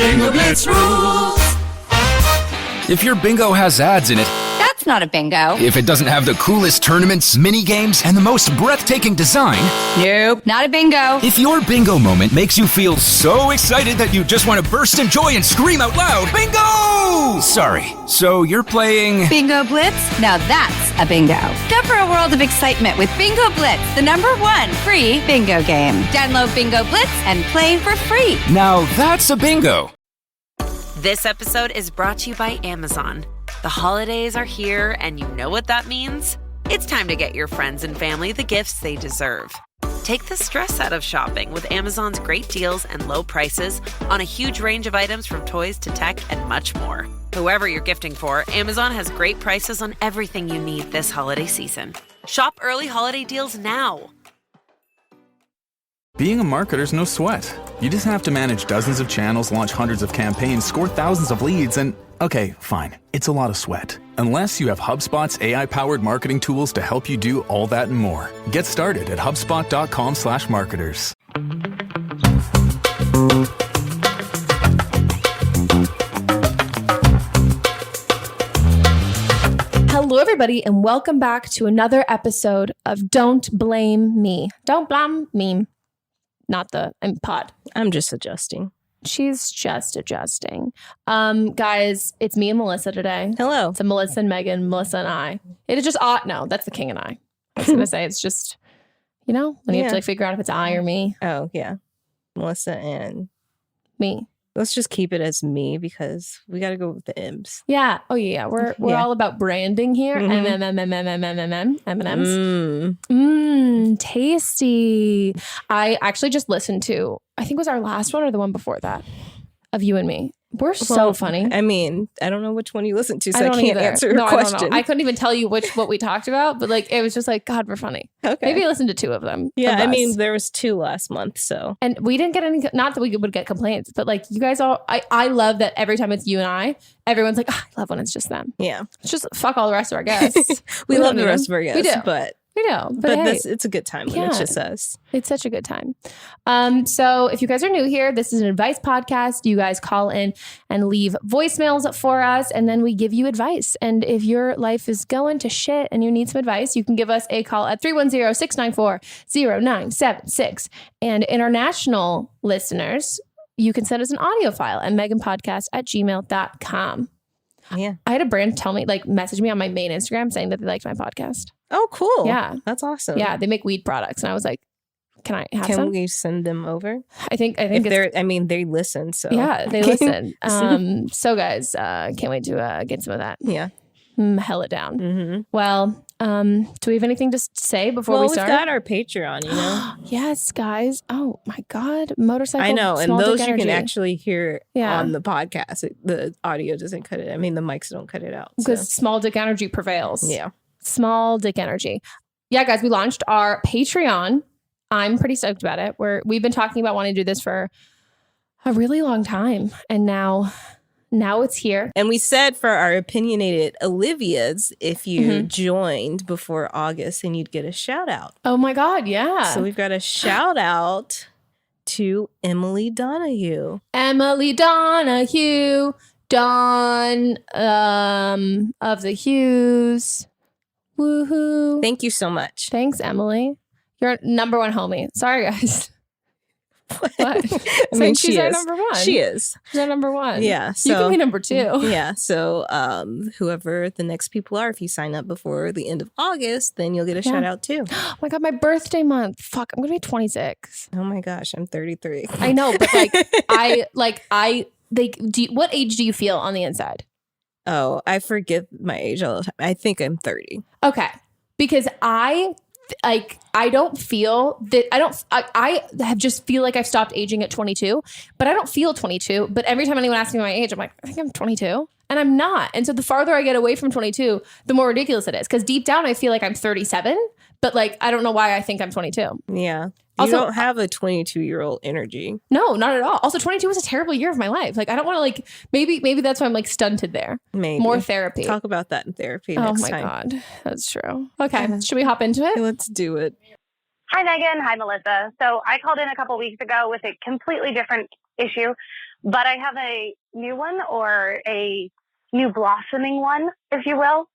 Bingo Blitz rules. If your bingo has ads in it, That's not a bingo. if it doesn't have the coolest tournaments, mini games, and the most breathtaking design, Nope, not a bingo. if your bingo moment makes you feel so excited that you just want to burst in joy and scream out loud, bingo! Sorry, so you're playing... Bingo Blitz? Now that's a bingo. Go for a world of excitement with Bingo Blitz, the #1 free bingo game. Download Bingo Blitz and play for free. Now that's a bingo. This episode is brought to you by Amazon. The holidays are here, and you know what that means? It's time to get your friends and family the gifts they deserve. Take the stress out of shopping with Amazon's great deals and low prices on a huge range of items from toys to tech and much more. Whoever you're gifting for, Amazon has great prices on everything you need this holiday season. Shop early holiday deals now. Being a marketer's no sweat. You just have to manage dozens of channels, launch hundreds of campaigns, score thousands of leads, and okay, fine, it's a lot of sweat. Unless you have HubSpot's AI-powered marketing tools to help you do all that and more. Get started at HubSpot.com/marketers. Hello, everybody, and welcome back to another episode of Don't Blame Me. Don't blame me. Not the pod. I'm just adjusting. She's just adjusting. Guys, it's me and Melissa today. Hello. It's a Melissa and Megan, Melissa and I. It is just no, that's the King and I. I was going to say it's just, when you have to like figure out if it's I or me. Oh, yeah. Melissa and Me. let's just keep it as me because we got to go with the M's. Yeah. Oh, yeah. We're all about branding here. M-M-M-M-M-M-M-M-M-M. Tasty. I actually just listened to, I think it was our last one or the one before that, of You and Me. We're so funny. I mean, I don't know which one you listened to, so I can't either. answer your question. I couldn't even tell you what we talked about, but like it was just like, God, we're funny. Okay. Maybe I listened to 2 of them. Yeah, of I us. mean, there was 2 last month, so. And we didn't get any, not that we would get complaints, but like you guys all, I love that every time it's you and I, everyone's like, I love when it's just them. Yeah. It's just fuck all the rest of our guests. we love the rest of our guests, we do. but we know, but hey, it's a good time when it's just us. It's such a good time. So if you guys are new here, this is an advice podcast. You guys call in and leave voicemails for us, and then we give you advice. And if your life is going to shit and you need some advice, you can give us a call at 310-694-0976. And international listeners, you can send us an audio file at meghanpodcast@gmail.com. Yeah. I had a brand message me on my main Instagram saying that they liked my podcast. Oh, cool. Yeah. That's awesome. Yeah. They make weed products. And I was like, can I have some? Can we send them over? I think if they listen, so. Yeah, they listen. So guys, can't wait to get some of that. Yeah. Hell it down. Mm-hmm. Well, do we have anything to say before we start? We've got our Patreon, Yes, guys. Oh my God. Motorcycle. I know. And those you energy. can actually hear on the podcast. The audio doesn't cut it. I mean, the mics don't cut it out. Because small dick energy prevails. Yeah. Small dick energy. Yeah, guys, we launched our Patreon. I'm pretty stoked about it. We've been talking about wanting to do this for a really long time. And now it's here. And we said for our opinionated Olivias, if you joined before August, then you'd get a shout out. Oh my God, yeah. So we've got a shout out to Emily Donahue. Emily Donahue, Dawn of the Hughes. Woohoo. Thank you so much. Thanks, Emily. You're #1 homie. Sorry, guys. What? I mean, she's our #1. She is. She's our #1. Yeah. So, you can be #2. Yeah. So whoever the next people are, if you sign up before the end of August, then you'll get a shout out too. Oh my God, my birthday month. Fuck, I'm going to be 26. Oh my gosh, I'm 33. I know, but what age do you feel on the inside? Oh, I forget my age all the time. I think I'm 30. Okay. Because I don't feel that I just feel like I've stopped aging at 22, but I don't feel 22. But every time anyone asks me my age, I'm like, I think I'm 22 and I'm not. And so the farther I get away from 22, the more ridiculous it is. Cause deep down, I feel like I'm 37, but like, I don't know why I think I'm 22. Yeah. Also, you don't have a 22-year-old energy. No, not at all. Also, 22 was a terrible year of my life. Like, I don't want to maybe that's why I'm like stunted there. Maybe. More therapy. Talk about that in therapy next time. Oh my God. That's true. Okay. Should we hop into it? Let's do it. Hi, Megan. Hi, Melissa. So I called in a couple weeks ago with a completely different issue. but I have a new one, or a new blossoming one, if you will.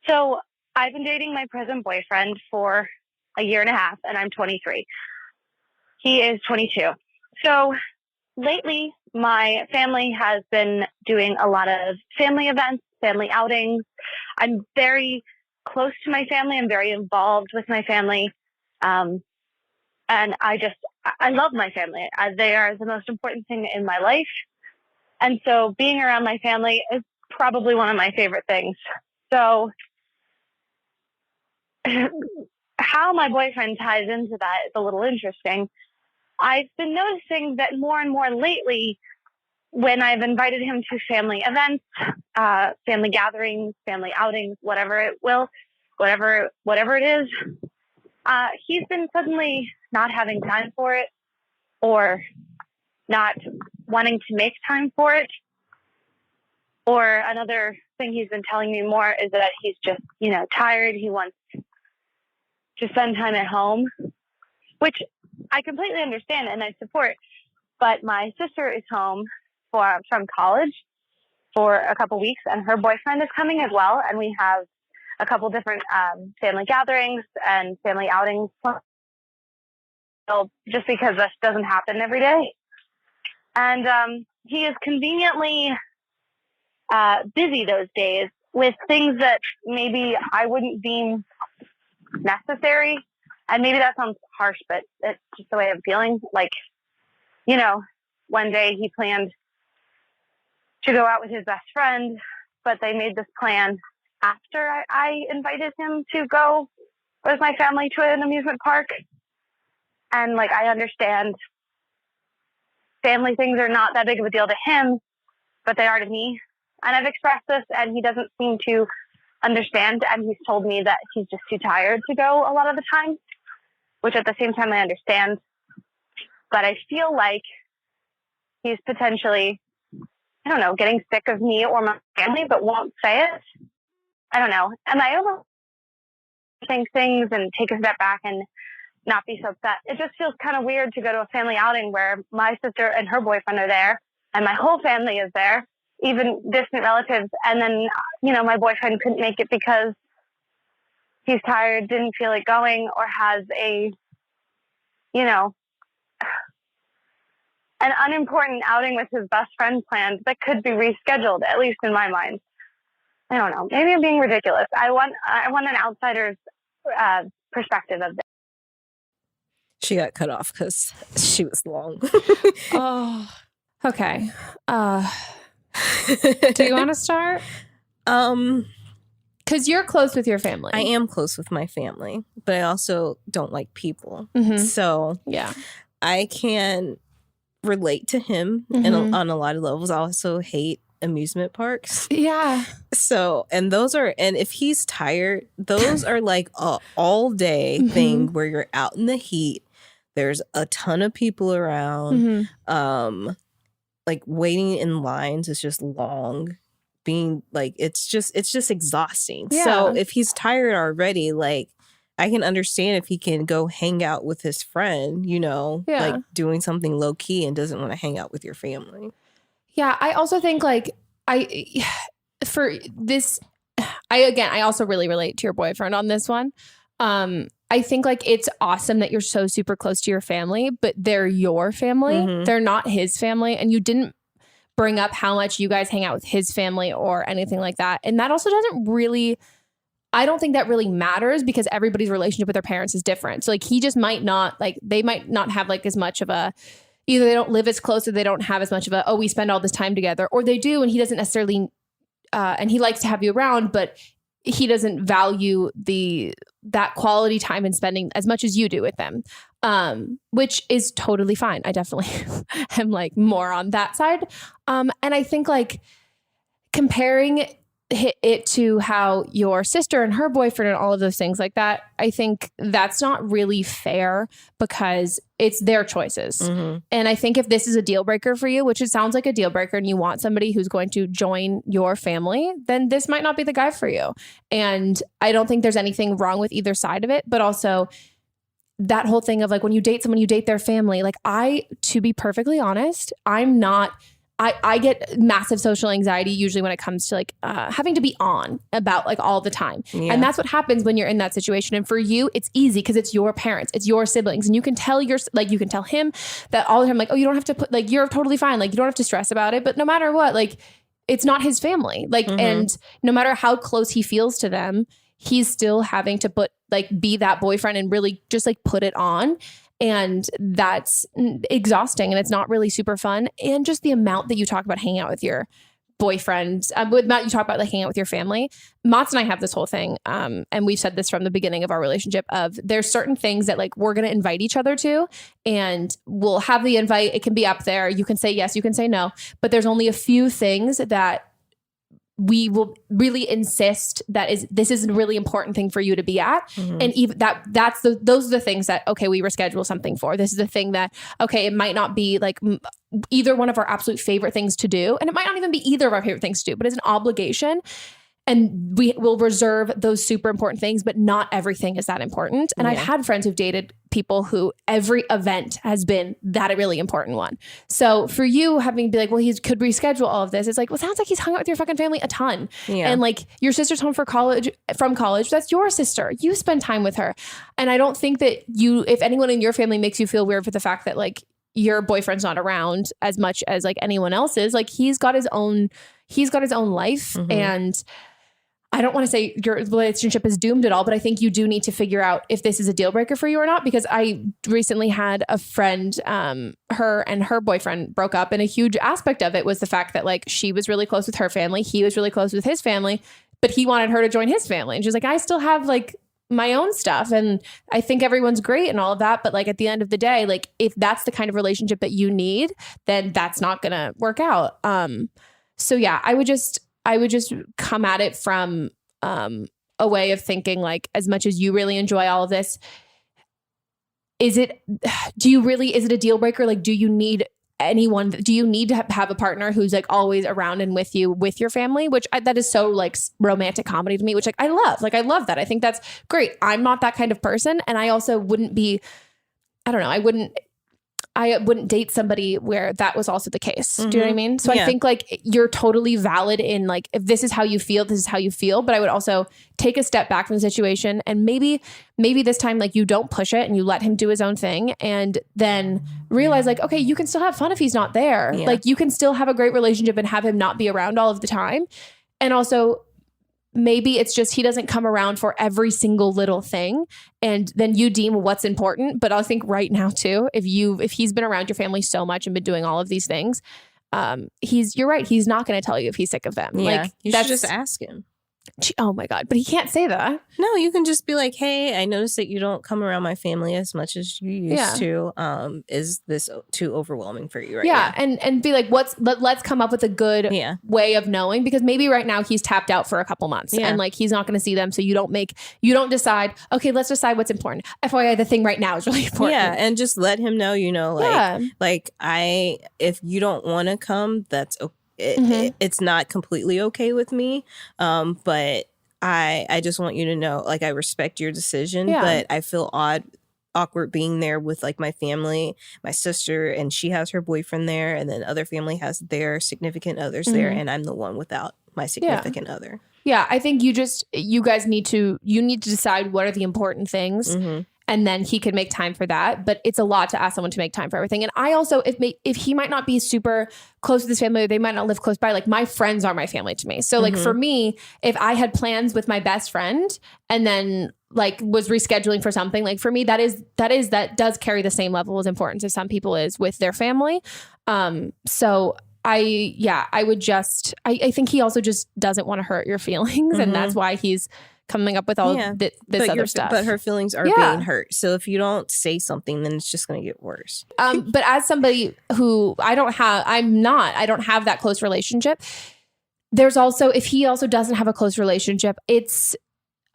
So I've been dating my present boyfriend for a year and a half, and I'm 23. He is 22. So lately, my family has been doing a lot of family events, family outings. I'm very close to my family. I'm very involved with my family. And I love my family. They are the most important thing in my life. And so being around my family is probably one of my favorite things. So how my boyfriend ties into that is a little interesting. I've been noticing that more and more lately, when I've invited him to family events, family gatherings, family outings, whatever it is, he's been suddenly not having time for it, or not wanting to make time for it. Or another thing he's been telling me more is that he's just, tired. He wants to spend time at home, which I completely understand and I support. But my sister is home from college for a couple weeks, and her boyfriend is coming as well. And we have a couple different family gatherings and family outings, just because this doesn't happen every day. And he is conveniently busy those days with things that maybe I wouldn't deem necessary. And maybe that sounds harsh, but it's just the way I'm feeling. Like, one day he planned to go out with his best friend, but they made this plan after I invited him to go with my family to an amusement park. And I understand family things are not that big of a deal to him, but they are to me. And I've expressed this, and he doesn't seem to understand. And he's told me that he's just too tired to go a lot of the time, which at the same time I understand. But I feel like he's potentially, getting sick of me or my family, but won't say it. I don't know. And I overthink things and take a step back and not be so upset. It just feels kind of weird to go to a family outing where my sister and her boyfriend are there, and my whole family is there, even distant relatives. And then, my boyfriend couldn't make it because he's tired, didn't feel like going, or has an unimportant outing with his best friend planned that could be rescheduled, at least in my mind. I don't know. Maybe I'm being ridiculous. I want an outsider's perspective of this. She got cut off because she was long. Oh, okay. Do you want to start? Because you're close with your family. I am close with my family, but I also don't like people. Mm-hmm. So yeah, I can relate to him on a lot of levels. I also hate amusement parks. Yeah. So, and if he's tired, those are like a all day thing where you're out in the heat. There's a ton of people around. Waiting in lines is just long. Being it's just exhausting. Yeah. So if he's tired already, I can understand if he can go hang out with his friend, doing something low key, and doesn't want to hang out with your family. Yeah, I also think I also really relate to your boyfriend on this one. I think it's awesome that you're so super close to your family, but they're your family. Mm-hmm. They're not his family. And you didn't bring up how much you guys hang out with his family or anything like that. And that also doesn't really, I don't think that really matters, because everybody's relationship with their parents is different. So he just might not they might not have as much of a, either they don't live as close, or they don't have as much of a, we spend all this time together, or they do. And he doesn't necessarily, and he likes to have you around, but he doesn't value that quality time and spending as much as you do with them, which is totally fine. I definitely am more on that side. And I think comparing it to how your sister and her boyfriend and all of those things like that, I think that's not really fair, because it's their choices. Mm-hmm. And I think if this is a deal breaker for you, which it sounds like a deal breaker, and you want somebody who's going to join your family, then this might not be the guy for you. And I don't think there's anything wrong with either side of it, but also that whole thing of when you date someone, you date their family. To be perfectly honest, I'm not I get massive social anxiety usually when it comes to like having to be on about like all the time. Yeah. And that's what happens when you're in that situation. And for you, it's easy because it's your parents, it's your siblings. And you can tell you can tell him that all the time, like, oh, you don't have to put, like, you're totally fine. Like, you don't have to stress about it. But no matter what, like, it's not his family. Like, and no matter how close he feels to them, he's still having to be that boyfriend and really just like put it on. And that's exhausting and it's not really super fun. And just the amount that you talk about hanging out with your boyfriend, with Matt, you talk about like hanging out with your family. Mats and I have this whole thing. And we've said this from the beginning of our relationship of there's certain things that like we're going to invite each other to and we'll have the invite. It can be up there. You can say yes, you can say no, but there's only a few things that we will really insist this is a really important thing for you to be at. And even those are the things that, okay, we reschedule something for. This is the thing that, okay, it might not be like either one of our absolute favorite things to do. And it might not even be either of our favorite things to do, but it's an obligation. And we will reserve those super important things, but not everything is that important. And I've had friends who've dated people who every event has been that a really important one. So for you having to be like, well, he could reschedule all of this. It's like, well, it sounds like he's hung out with your fucking family a ton. Yeah. And like your sister's home from college, that's your sister. You spend time with her. And I don't think that if anyone in your family makes you feel weird for the fact that like your boyfriend's not around as much as like anyone else is, like he's got his own life. And I don't want to say your relationship is doomed at all, but I think you do need to figure out if this is a deal breaker for you or not, because I recently had a friend, her and her boyfriend broke up, and a huge aspect of it was the fact that like she was really close with her family. He was really close with his family, but he wanted her to join his family. And she's like, I still have like my own stuff. And I think everyone's great and all of that. But like at the end of the day, like if that's the kind of relationship that you need, then that's not going to work out. So yeah, I would just come at it from a way of thinking like, as much as you really enjoy all of this, is it a deal breaker? Like, do you need to have a partner who's like always around and with you, with your family, that is so like romantic comedy to me, which like I love that. I think that's great. I'm not that kind of person. And I also wouldn't be, I don't know, I wouldn't date somebody where that was also the case. Do you know what I mean? So I think like you're totally valid in like, if this is how you feel, this is how you feel. But I would also take a step back from the situation and maybe this time, like you don't push it and you let him do his own thing and then realize like, okay, you can still have fun if he's not there. Yeah. Like you can still have a great relationship and have him not be around all of the time. And also maybe it's just he doesn't come around for every single little thing, and then you deem what's important. But I think right now too, if he's been around your family so much and been doing all of these things, you're right. He's not going to tell you if he's sick of them. Yeah, like you should just ask him. Oh my God. But he can't say that. No, you can just be like, hey, I noticed that you don't come around my family as much as you used to. Is this too overwhelming for you right now? And be like, let's come up with a good way of knowing, because maybe right now he's tapped out for a couple months and like he's not going to see them. So you don't decide, okay, let's decide what's important. FYI, the thing right now is really important. Yeah. And just let him know, if you don't want to come, that's okay. It's not completely okay with me, but I just want you to know, like, I respect your decision, but I feel awkward being there with like my family, my sister, and she has her boyfriend there, and then other family has their significant others there, and I'm the one without my significant other. Yeah, I think you guys need to decide what are the important things. And then he can make time for that. But it's a lot to ask someone to make time for everything. And I also, if he might not be super close with his family, or they might not live close by, like my friends are my family to me. So like for me, if I had plans with my best friend and then like was rescheduling for something, like for me, that does carry the same level of importance as some people is with their family. So I think he also just doesn't want to hurt your feelings. And that's why he's coming up with all this other stuff. But her feelings are being hurt. So if you don't say something, then it's just going to get worse. But as somebody who I don't have that close relationship. There's also, if he also doesn't have a close relationship,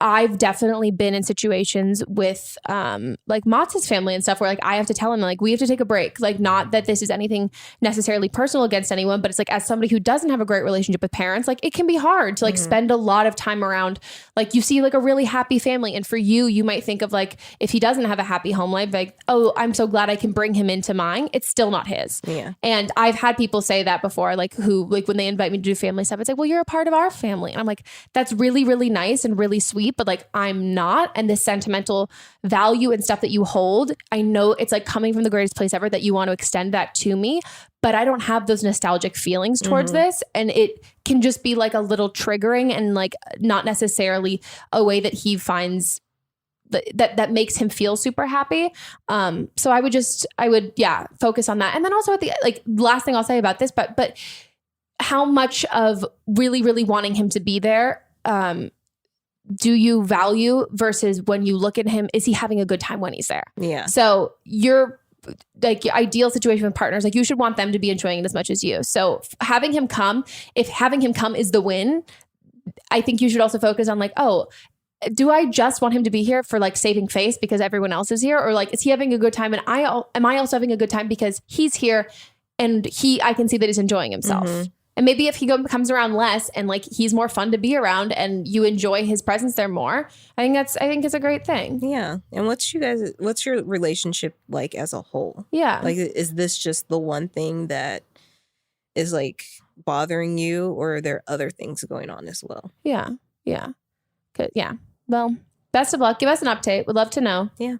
I've definitely been in situations with like Motz's family and stuff where like I have to tell him like we have to take a break. Like not that this is anything necessarily personal against anyone, but it's like as somebody who doesn't have a great relationship with parents, like it can be hard to like spend a lot of time around like you see like a really happy family. And for you might think of like if he doesn't have a happy home life, like, oh, I'm so glad I can bring him into mine. It's still not his. Yeah. And I've had people say that before, like who like when they invite me to do family stuff, it's like, well, you're a part of our family. And I'm like, that's really, really nice and really sweet. But like, I'm not. And this sentimental value and stuff that you hold, I know it's like coming from the greatest place ever that you want to extend that to me. But I don't have those nostalgic feelings towards this. And it can just be like a little triggering and like not necessarily a way that he finds that makes him feel super happy. So I would focus on that. And then also at the like last thing I'll say about this, but how much of really, really wanting him to be there, do you value versus when you look at him, is he having a good time when he's there? Yeah. So you're like your ideal situation with partners, like you should want them to be enjoying it as much as you. So having him come is the win, I think you should also focus on like, oh, do I just want him to be here for like saving face because everyone else is here? Or like, is he having a good time? And am I also having a good time because he's here and I can see that he's enjoying himself. And maybe if he comes around less and like he's more fun to be around and you enjoy his presence there more, I think it's a great thing. Yeah. And what's your relationship like as a whole? Yeah. Like, is this just the one thing that is like bothering you, or are there other things going on as well? Yeah. Yeah. Good. Yeah. Well, best of luck. Give us an update. We'd love to know. Yeah.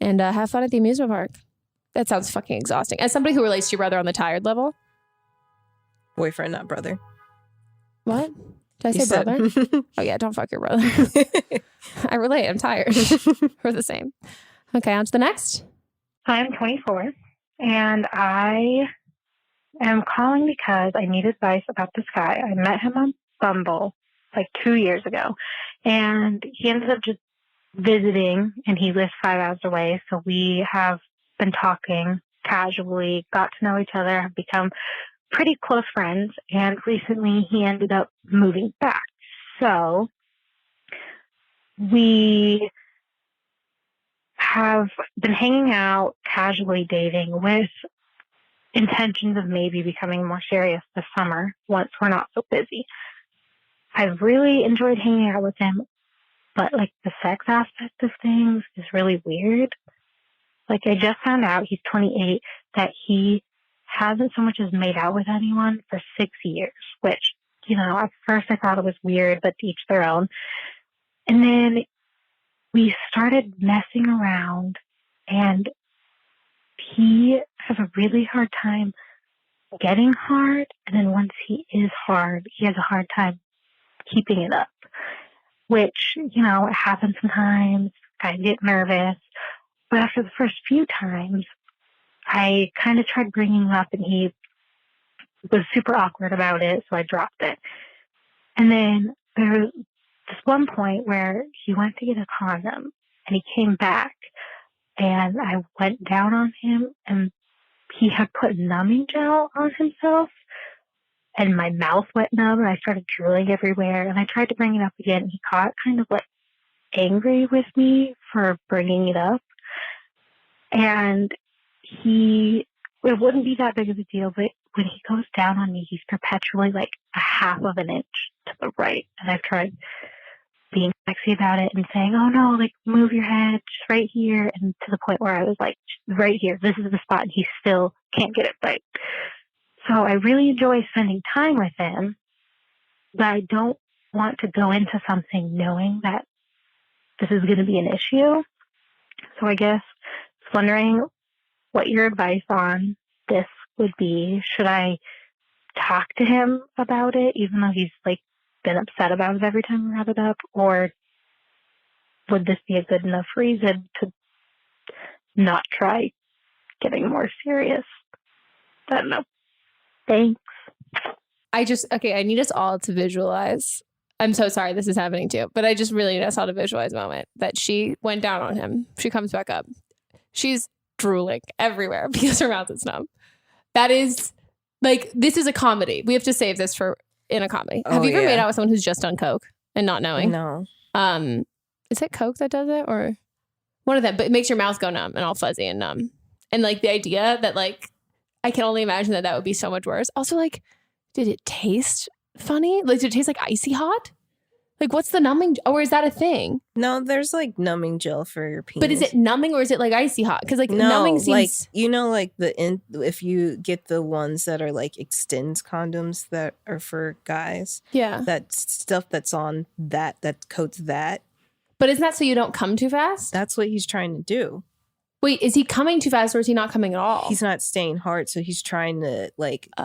And have fun at the amusement park. That sounds fucking exhausting. As somebody who relates to your brother on the tired level. Boyfriend, not brother. What? Did I say brother? Oh yeah, don't fuck your brother. I relate. I'm tired. We're the same. Okay, on to the next. I'm 24, and I am calling because I need advice about this guy. I met him on Bumble like 2 years ago, and he ended up just visiting, and he lives 5 hours away, so we have been talking casually, got to know each other, have become pretty close friends, and recently he ended up moving back. So we have been hanging out, casually dating with intentions of maybe becoming more serious this summer once we're not so busy. I've really enjoyed hanging out with him, but like the sex aspect of things is really weird. Like I just found out, he's 28, that he hasn't so much as made out with anyone for 6 years, which, you know, at first I thought it was weird, but to each their own. And then we started messing around, and he has a really hard time getting hard. And then once he is hard, he has a hard time keeping it up, which, you know, it happens sometimes. I get nervous. But after the first few times, I kind of tried bringing it up, and he was super awkward about it, so I dropped it. And then there was this one point where he went to get a condom, and he came back, and I went down on him, and he had put numbing gel on himself, and my mouth went numb, and I started drooling everywhere, and I tried to bring it up again, and he got kind of like angry with me for bringing it up. And it wouldn't be that big of a deal, but when he goes down on me, he's perpetually like a half of an inch to the right. And I've tried being sexy about it and saying, oh no, like move your head just right here. And to the point where I was like, right here, this is the spot. And he still can't get it right. So I really enjoy spending time with him, but I don't want to go into something knowing that this is going to be an issue. So I guess just wondering what your advice on this would be. Should I talk to him about it, even though he's like been upset about it every time we brought it up? Or would this be a good enough reason to not try getting more serious? I don't know. Thanks. I need us all to visualize. I'm so sorry this is happening too, but I just really need us all to visualize a moment that she went down on him. She comes back up. She's drooling everywhere because her mouth is numb. That is like, this is a comedy. We have to save this for in a comedy. Have you ever made out with someone who's just done coke and not knowing? No. Is it Coke that does it or one of them? But it makes your mouth go numb and all fuzzy and numb. And like the idea that like I can only imagine that would be so much worse. Also, like, did it taste funny? Like, did it taste like icy hot? Like, what's the numbing? Or is that a thing? No, there's like numbing gel for your penis. But is it numbing or is it like icy hot? Because like numbing seems like like if you get the ones that are like extends condoms that are for guys. Yeah, that stuff that's on that coats that. But isn't that so you don't come too fast? That's what he's trying to do. Wait, is he coming too fast or is he not coming at all? He's not staying hard, so he's trying to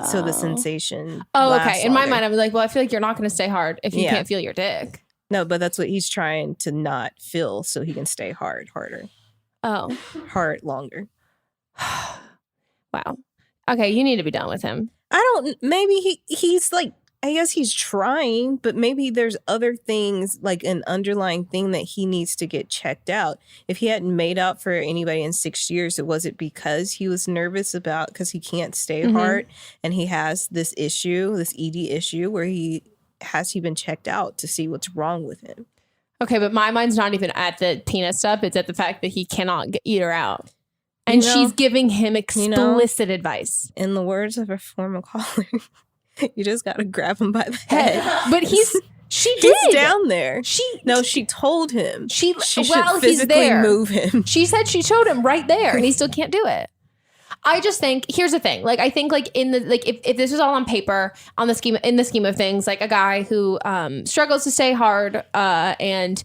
so the sensation. Oh, okay. In my mind, I was like, well, I feel like you're not going to stay hard if you can't feel your dick. No, but that's what he's trying to not feel, so he can stay harder. Oh, hard longer. Wow. Okay, you need to be done with him. Maybe he's like. I guess he's trying, but maybe there's other things, like an underlying thing that he needs to get checked out. If he hadn't made out for anybody in 6 years, it wasn't because he was nervous because he can't stay hard and he has this issue, this ED issue, where he been checked out to see what's wrong with him. Okay, but my mind's not even at the penis stuff. It's at the fact that he cannot eat her out. And she's giving him explicit advice. In the words of a former caller... You just got to grab him by the head. But she did. He's down there. She told him. She should physically move him. She said she showed him right there and he still can't do it. I just think, here's the thing. Like, I think like if this was all on paper in the scheme of things, like a guy who struggles to stay hard and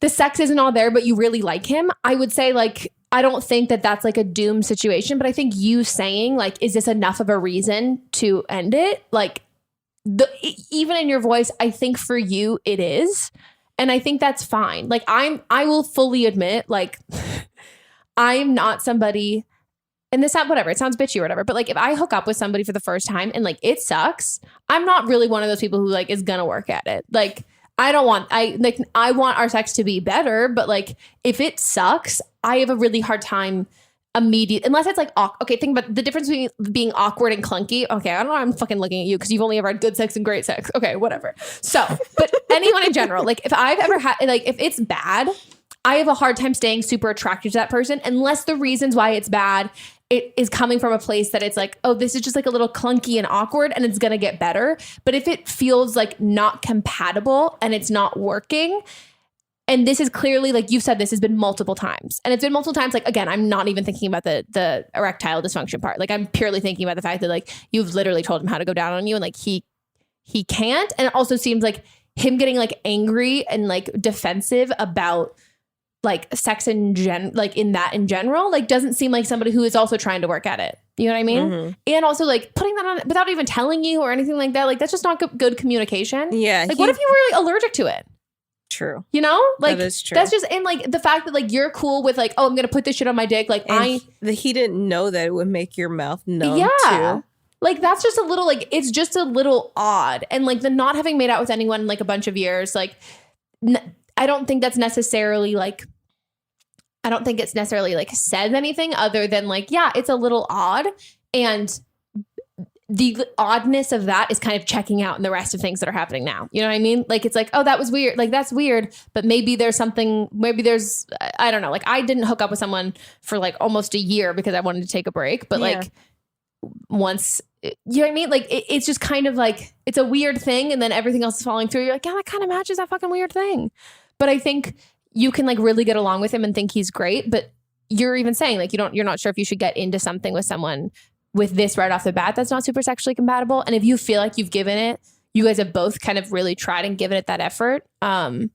the sex isn't all there, but you really like him, I would say like, I don't think that that's like a doomed situation, but I think you saying like, is this enough of a reason to end it? Like even in your voice, I think for you it is. And I think that's fine. Like I will fully admit, like I'm not somebody, and this, whatever, it sounds bitchy or whatever, but like if I hook up with somebody for the first time and like it sucks, I'm not really one of those people who like is gonna work at it. Like I want our sex to be better, but like if it sucks, I have a really hard time unless it's like, okay, think about the difference between being awkward and clunky. Okay, I don't know why I'm fucking looking at you because you've only ever had good sex and great sex. Okay, whatever. So, but anyone in general, like if I've ever had, like if it's bad, I have a hard time staying super attracted to that person unless the reasons why it's bad, it is coming from a place that it's like, oh, this is just like a little clunky and awkward and it's going to get better. But if it feels like not compatible and it's not working, and this is clearly, like you've said, this has been multiple times. And it's been multiple times. Like, again, I'm not even thinking about the erectile dysfunction part. Like, I'm purely thinking about the fact that, like, you've literally told him how to go down on you and, like, he can't. And it also seems like him getting, like, angry and, like, defensive about, like, sex in general, like, doesn't seem like somebody who is also trying to work at it. You know what I mean? Mm-hmm. And also, like, putting that on without even telling you or anything like that. Like, that's just not good communication. Yeah. Like, what if you were really allergic to it? True. You know, like that is true. That's just, and like the fact that like you're cool with like, oh, I'm gonna put this shit on my dick. Like he didn't know that it would make your mouth numb. Yeah. Too. Like that's just a little like it's just a little odd. And like the not having made out with anyone in like a bunch of years, like I don't think it's necessarily like says anything other than like, yeah, it's a little odd. And the oddness of that is kind of checking out in the rest of things that are happening now. You know what I mean? Like, it's like, oh, that was weird. Like, that's weird. But maybe there's I don't know. Like, I didn't hook up with someone for like almost a year because I wanted to take a break. But like once, you know what I mean? Like, it's just kind of like, it's a weird thing. And then everything else is falling through. You're like, yeah, that kind of matches that fucking weird thing. But I think you can like really get along with him and think he's great. But you're even saying like, you're not sure if you should get into something with someone with this right off the bat that's not super sexually compatible. And if you feel like you've given it, you guys have both kind of really tried and given it that effort, then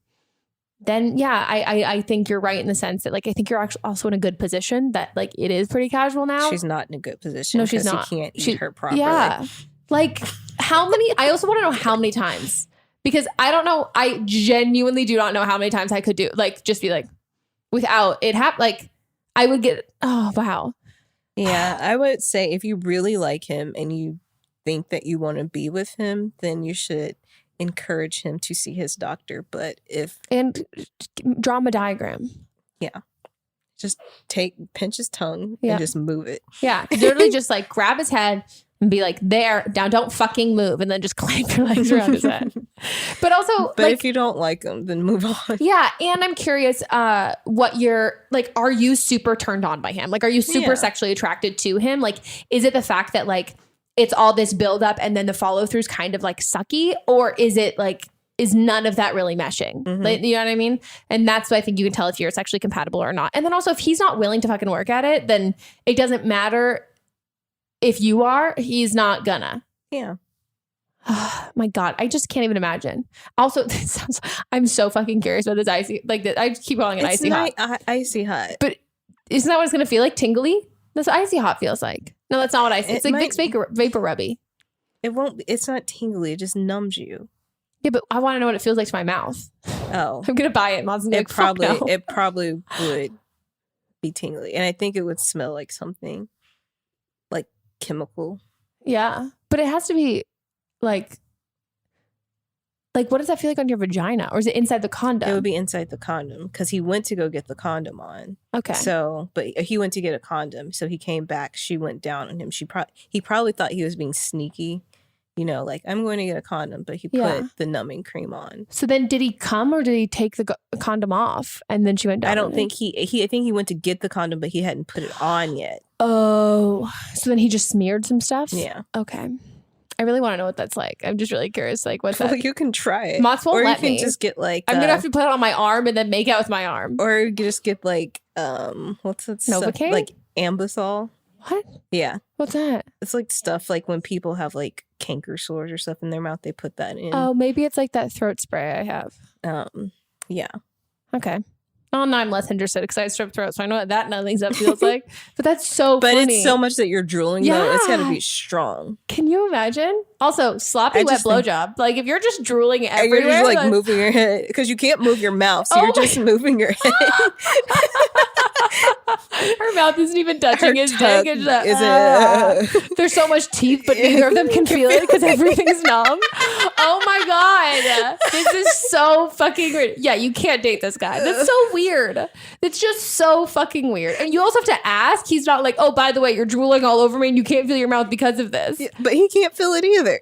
yeah, I think you're right in the sense that like, I think you're actually also in a good position that like it is pretty casual now. She's not in a good position. No, she's not. He can't eat her properly. Yeah. Like I also want to know how many times, because I don't know. I genuinely do not know how many times I could do like, just be like without it like I would get, oh, wow. Yeah, I would say if you really like him and you think that you want to be with him, then you should encourage him to see his doctor. But and draw him a diagram. Yeah. Just pinch his tongue and just move it. Yeah. Literally just like grab his head and be like, there, now don't fucking move. And then just clamp your legs around his head. But also, but if you don't like him, then move on. Yeah, and I'm curious, what you're like. Are you super turned on by him? Like, are you super sexually attracted to him? Like, is it the fact that like it's all this build up and then the follow through is kind of like sucky, or is it like is none of that really meshing? Like, you know what I mean? And that's what I think you can tell if you're sexually compatible or not. And then also, if he's not willing to fucking work at it, then it doesn't matter if you are. He's not gonna. Yeah. Oh my God, I just can't even imagine. Also, I'm so fucking curious about this icy, like I keep calling it icy hot. Icy hot. But isn't that what it's going to feel like? Tingly? That's what icy hot feels like. No, that's not what icy. It's like Vicks vapor rubby. It won't. It's not tingly. It just numbs you. Yeah, but I want to know what it feels like to my mouth. Oh, I'm gonna buy it. It probably would be tingly, and I think it would smell like something like chemical. Yeah, but it has to be. Like what does that feel like on your vagina? Or is it inside the condom? It would be inside the condom because he went to go get the condom on. Okay. So, but he went to get a condom. So he came back. She went down on him. He probably thought he was being sneaky. You know, like, I'm going to get a condom, but he put the numbing cream on. So then did he come or did he take the condom off and then she went down? I don't think I think he went to get the condom, but he hadn't put it on yet. Oh, so then he just smeared some stuff? Yeah. Okay. I really want to know what that's like. I'm just really curious. Like, what's that? Well, you can try it. Mott's won't let me. Or you can just get like... I'm going to have to put it on my arm and then make out with my arm. Or you just get like, what's that stuff? Novocaine? Like Ambisol. What? Yeah. What's that? It's like stuff like when people have like canker sores or stuff in their mouth, they put that in. Oh, maybe it's like that throat spray I have. Yeah. Okay. Oh, no, I'm less interested because I have strep throat, so I know what that nothing's up feels like. But that's so funny. But it's so much that you're drooling, though. It's got to be strong. Can you imagine? Also, sloppy wet blowjob. Like, if you're just drooling everywhere. And you're just, like moving your head. Because you can't move your mouth, so you're just moving your head. Her mouth isn't even touching his dick. There's so much teeth, but neither of them can feel it because everything's numb. Oh, my God. This is so fucking weird. Yeah, you can't date this guy. That's so weird. It's just so fucking weird. And you also have to ask. He's not like, oh, by the way, you're drooling all over me and you can't feel your mouth because of this. Yeah, but he can't feel it either.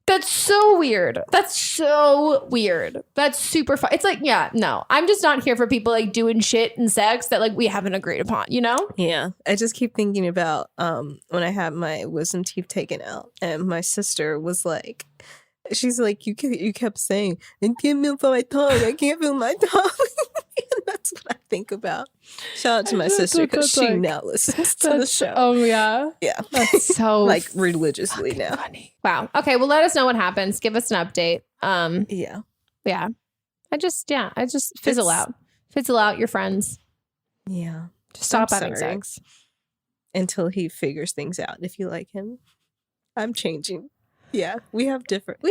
That's so weird. That's so weird. That's super fun. It's like, yeah, no. I'm just not here for people like doing shit and sex that like we haven't agreed upon, you know? Yeah. I just keep thinking about when I had my wisdom teeth taken out and my sister was like, she's like, you kept saying, I can't feel my tongue. I can't feel my tongue. And that's what I think about. Shout out to my sister because she now listens to the show. Oh, yeah. Yeah. That's so like religiously now. Funny. Wow. Okay. Well, let us know what happens. Give us an update. Yeah. Yeah. I just fizzle out. Fizzle out your friends. Yeah. Just stop having sex. Until he figures things out. If you like him, I'm changing. Yeah, we have different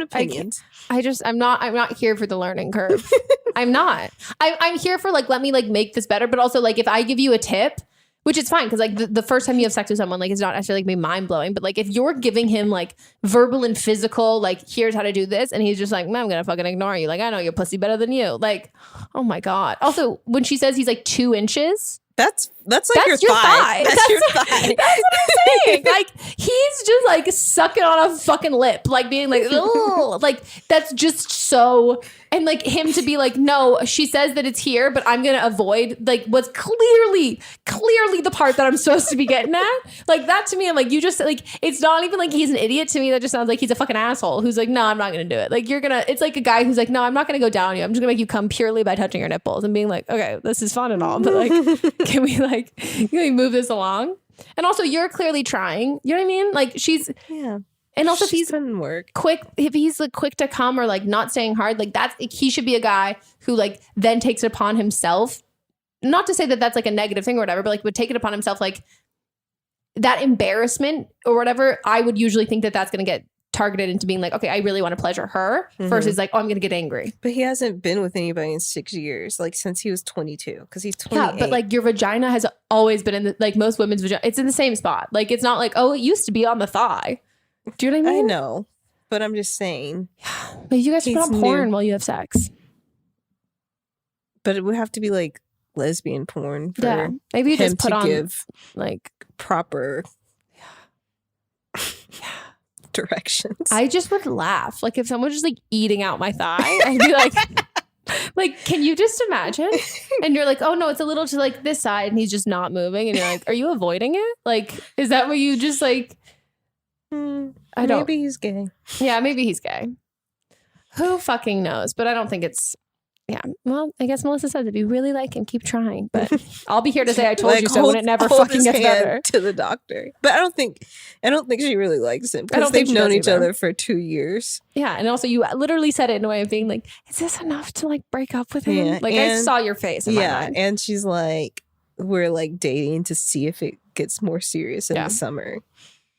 opinions. I'm not here for the learning curve. I'm not. I'm here for like, let me like make this better. But also like if I give you a tip, which is fine. Cause like the first time you have sex with someone, like it's not necessarily like mind blowing, but like if you're giving him like verbal and physical, like here's how to do this. And he's just like, I'm going to fucking ignore you. Like, I know your pussy better than you. Like, oh my God. Also when she says he's like 2 inches, That's like your thigh. That's your thigh. That's what I'm saying. Like he's just like sucking on a fucking lip, like being like, ugh. Like that's just so. And like him to be like, no, she says that it's here, but I'm gonna avoid like what's clearly the part that I'm supposed to be getting at. Like that to me, I'm like, you just like it's not even like he's an idiot to me. That just sounds like he's a fucking asshole who's like, no, I'm not gonna do it. Like it's like a guy who's like, no, I'm not gonna go down on you. I'm just gonna make you come purely by touching your nipples and being like, okay, this is fun and all, but like, can we move this along? And also, you're clearly trying. You know what I mean? Like she's And also, if he's quick, if he's like quick to come or like not staying hard, like he should be a guy who like then takes it upon himself. Not to say that that's like a negative thing or whatever, but like would take it upon himself, like that embarrassment or whatever. I would usually think that that's going to get targeted into being like, okay, I really want to pleasure her versus like, oh, I'm going to get angry. But he hasn't been with anybody in 6 years, like since he was 22, because he's 28. Yeah, but like your vagina has always been in the, like most women's vagina, it's in the same spot. Like it's not like, oh, it used to be on the thigh. Do you know what I mean? I know, but I'm just saying. Maybe you guys put on porn while you have sex. But it would have to be like lesbian porn for maybe you just put on give like proper directions. I just would laugh. Like if someone was just like eating out my thigh, I'd be like, can you just imagine? And you're like, oh no, it's a little to like this side, and he's just not moving, and you're like, are you avoiding it? Like, is that what you just like? I don't. Maybe he's gay. Yeah, maybe he's gay. Who fucking knows? But I don't think it's. Yeah, well, I guess Melissa says if you really like him, keep trying. But I'll be here to say I told you so when it never fucking gets better. To the doctor. But I don't think she really likes him because they've known each other for 2 years. Yeah, and also you literally said it in a way of being like, is this enough to like break up with him? Yeah, like I saw your face in my mind. And she's like, we're like dating to see if it gets more serious in the summer.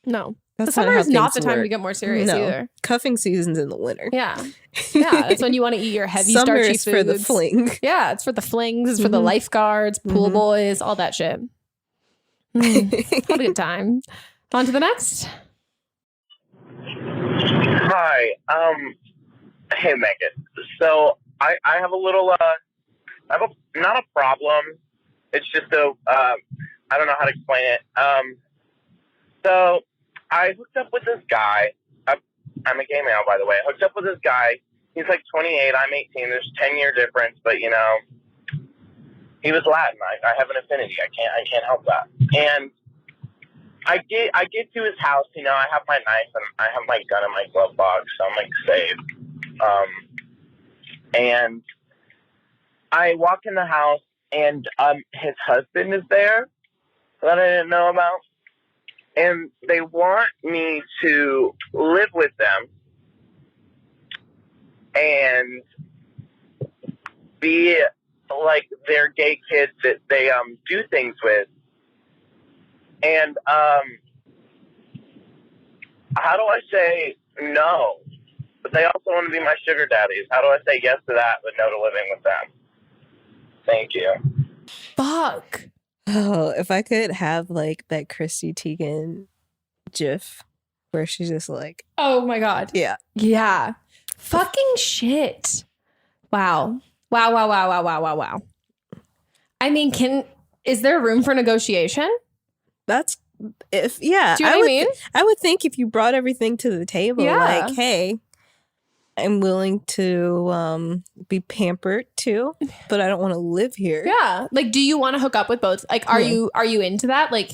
No. The summer is not the time to get more serious either. Cuffing season's in the winter. Yeah. Yeah. That's when you want to eat your heavy starchy foods. Summer is for the fling. Yeah. It's for the flings. It's for the lifeguards, pool boys, all that shit. Have a good time. On to the next. Hi. Hey, Megan. So I have a little, not a problem. It's just I don't know how to explain it. So I hooked up with this guy. I'm a gay male, by the way. I hooked up with this guy. He's like 28. I'm 18. There's 10-year difference, but you know, he was Latin. I have an affinity. I can't help that. And I get to his house. You know, I have my knife and I have my gun in my glove box, so I'm like safe. And I walk in the house, and his husband is there that I didn't know about. And they want me to live with them and be like their gay kids that they do things with. And how do I say no? But they also want to be my sugar daddies. How do I say yes to that but no to living with them? Thank you. Fuck. Oh, if I could have like that Chrissy Teigen gif where she's just like, oh my God. Yeah. Yeah. Fucking shit. Wow. Wow. I mean, is there room for negotiation? That's if, yeah. Do you know what I mean? I would think if you brought everything to the table, like, hey, I'm willing to be pampered too, but I don't want to live here. Yeah. Like, do you want to hook up with both? Like, are you into that? Like,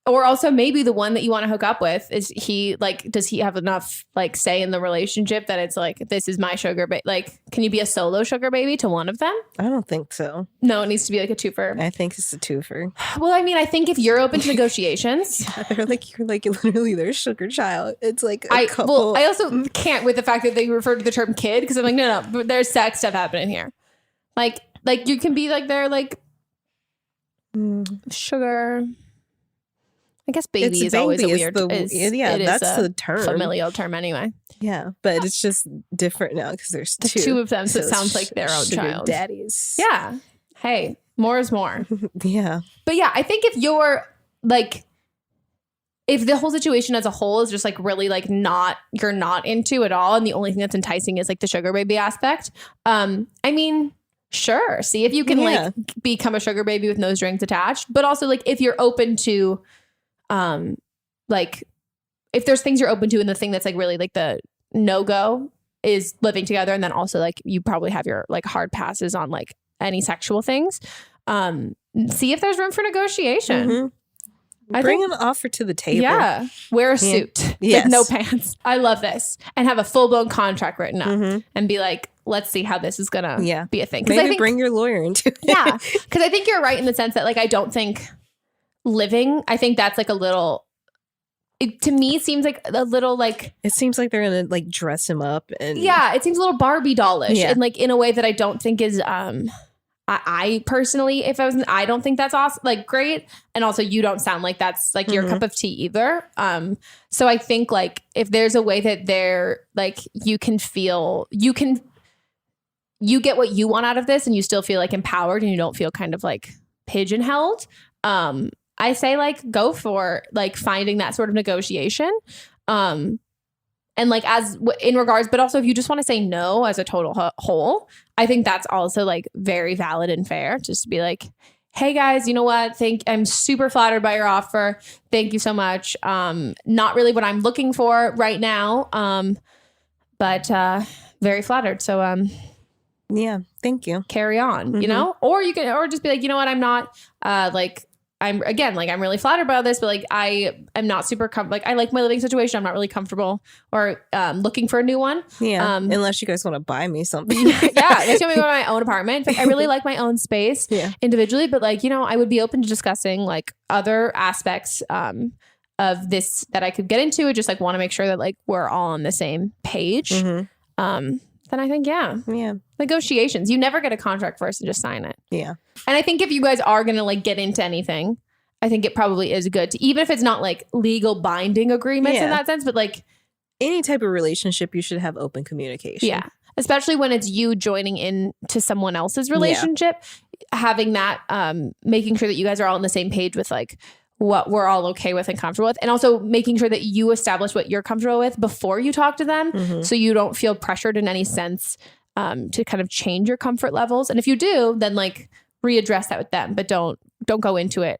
or also maybe the one that you want to hook up with is he like, does he have enough like say in the relationship that it's like, this is my sugar baby? Like, can you be a solo sugar baby to one of them? I don't think so. No, it needs to be like a twofer. I think it's a twofer. Well, I mean, I think if you're open to negotiations, they're like, you're like literally their sugar child. It's like a couple. Well, I also can't with the fact that they refer to the term kid because I'm like, no, but there's sex stuff happening here. Like you can be like their like sugar. I guess baby is always a weird. That's the term. Familial term anyway. Yeah, but it's just different now because there's two of them, so it sounds like their own child. Daddies. Yeah. Hey, more is more. Yeah. But yeah, I think if you're like, if the whole situation as a whole is just like really like you're not into at all, and the only thing that's enticing is like the sugar baby aspect. I mean, sure. See if you can like become a sugar baby with no strings attached, but also like if you're open to. Like if there's things you're open to and the thing that's like really like the no-go is living together, and then also like you probably have your like hard passes on like any sexual things, see if there's room for negotiation. Bring an offer to the table. Yeah. Wear a suit with no pants. I love this. And have a full-blown contract written up and be like, let's see how this is gonna be a thing. Maybe bring your lawyer into it. Yeah. Because I think you're right in the sense that like I don't think I think that's like a little, to me seems like a little like, it seems like they're gonna like dress him up and it seems a little Barbie dollish and like in a way that I don't think is I personally, if I was I don't think that's awesome, like great, and also you don't sound like that's like your cup of tea either. So I think like if there's a way that they're like you get what you want out of this and you still feel like empowered and you don't feel kind of like pigeonholed, I say like go for like finding that sort of negotiation. And like as in regards, but also if you just want to say no as a total whole, I think that's also like very valid and fair. Just to be like, hey guys, you know what? I'm super flattered by your offer. Thank you so much. Not really what I'm looking for right now. But very flattered. So yeah, thank you. Carry on, you know? Or you can just be like, you know what, I'm not I'm really flattered by this, but I'm not super I like my living situation. I'm not really comfortable or looking for a new one. Yeah. Unless you guys want to buy me something. Yeah. Let's go to my own apartment. In fact, I really like my own space individually, but I would be open to discussing other aspects of this that I could get into. I just want to make sure that we're all on the same page. Then I think, negotiations. You never get a contract first and just sign it. Yeah. And I think if you guys are going to get into anything, I think it probably is good to, even if it's not legal binding agreements in that sense, but any type of relationship, you should have open communication. Yeah. Especially when it's you joining in to someone else's relationship, having that, making sure that you guys are all on the same page with what we're all okay with and comfortable with. And also making sure that you establish what you're comfortable with before you talk to them. So you don't feel pressured in any sense to kind of change your comfort levels. And if you do, then readdress that with them, but don't go into it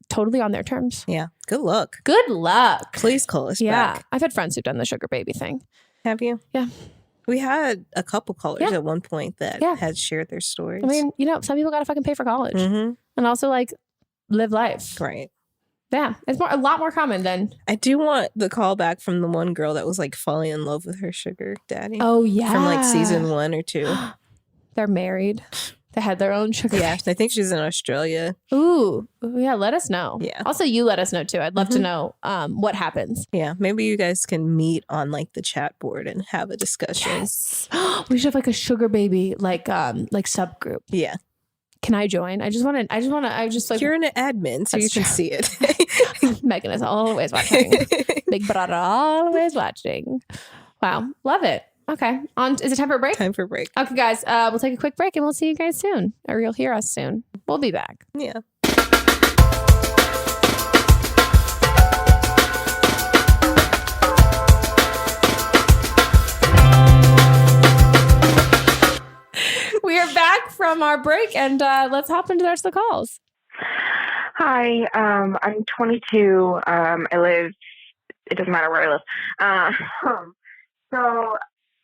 totally on their terms. Yeah. Good luck. Good luck. Please call us back. I've had friends who've done the sugar baby thing. Have you? Yeah. We had a couple callers at one point that had shared their stories. I mean, some people got to fucking pay for college and also live life. Right. Yeah. It's a lot more common than. I do want the call back from the one girl that was falling in love with her sugar daddy. Oh, yeah. From season 1 or 2. They're married. They had their own sugar. Yeah. I think she's in Australia. Ooh. Yeah. Let us know. Yeah. Also, you let us know too. I'd love to know what happens. Yeah. Maybe you guys can meet on the chat board and have a discussion. Yes. We should have a sugar baby subgroup. Yeah. Can I join? You're an admin, so you can see it. Megan is always watching. Big brother always watching. Wow. Love it. Okay. Is it time for a break? Time for a break. Okay, guys. We'll take a quick break and we'll see you guys soon. Or you'll hear us soon. We'll be back. Yeah. We are back from our break and let's hop into the rest of the calls. Hi, I'm 22. It doesn't matter where I live. So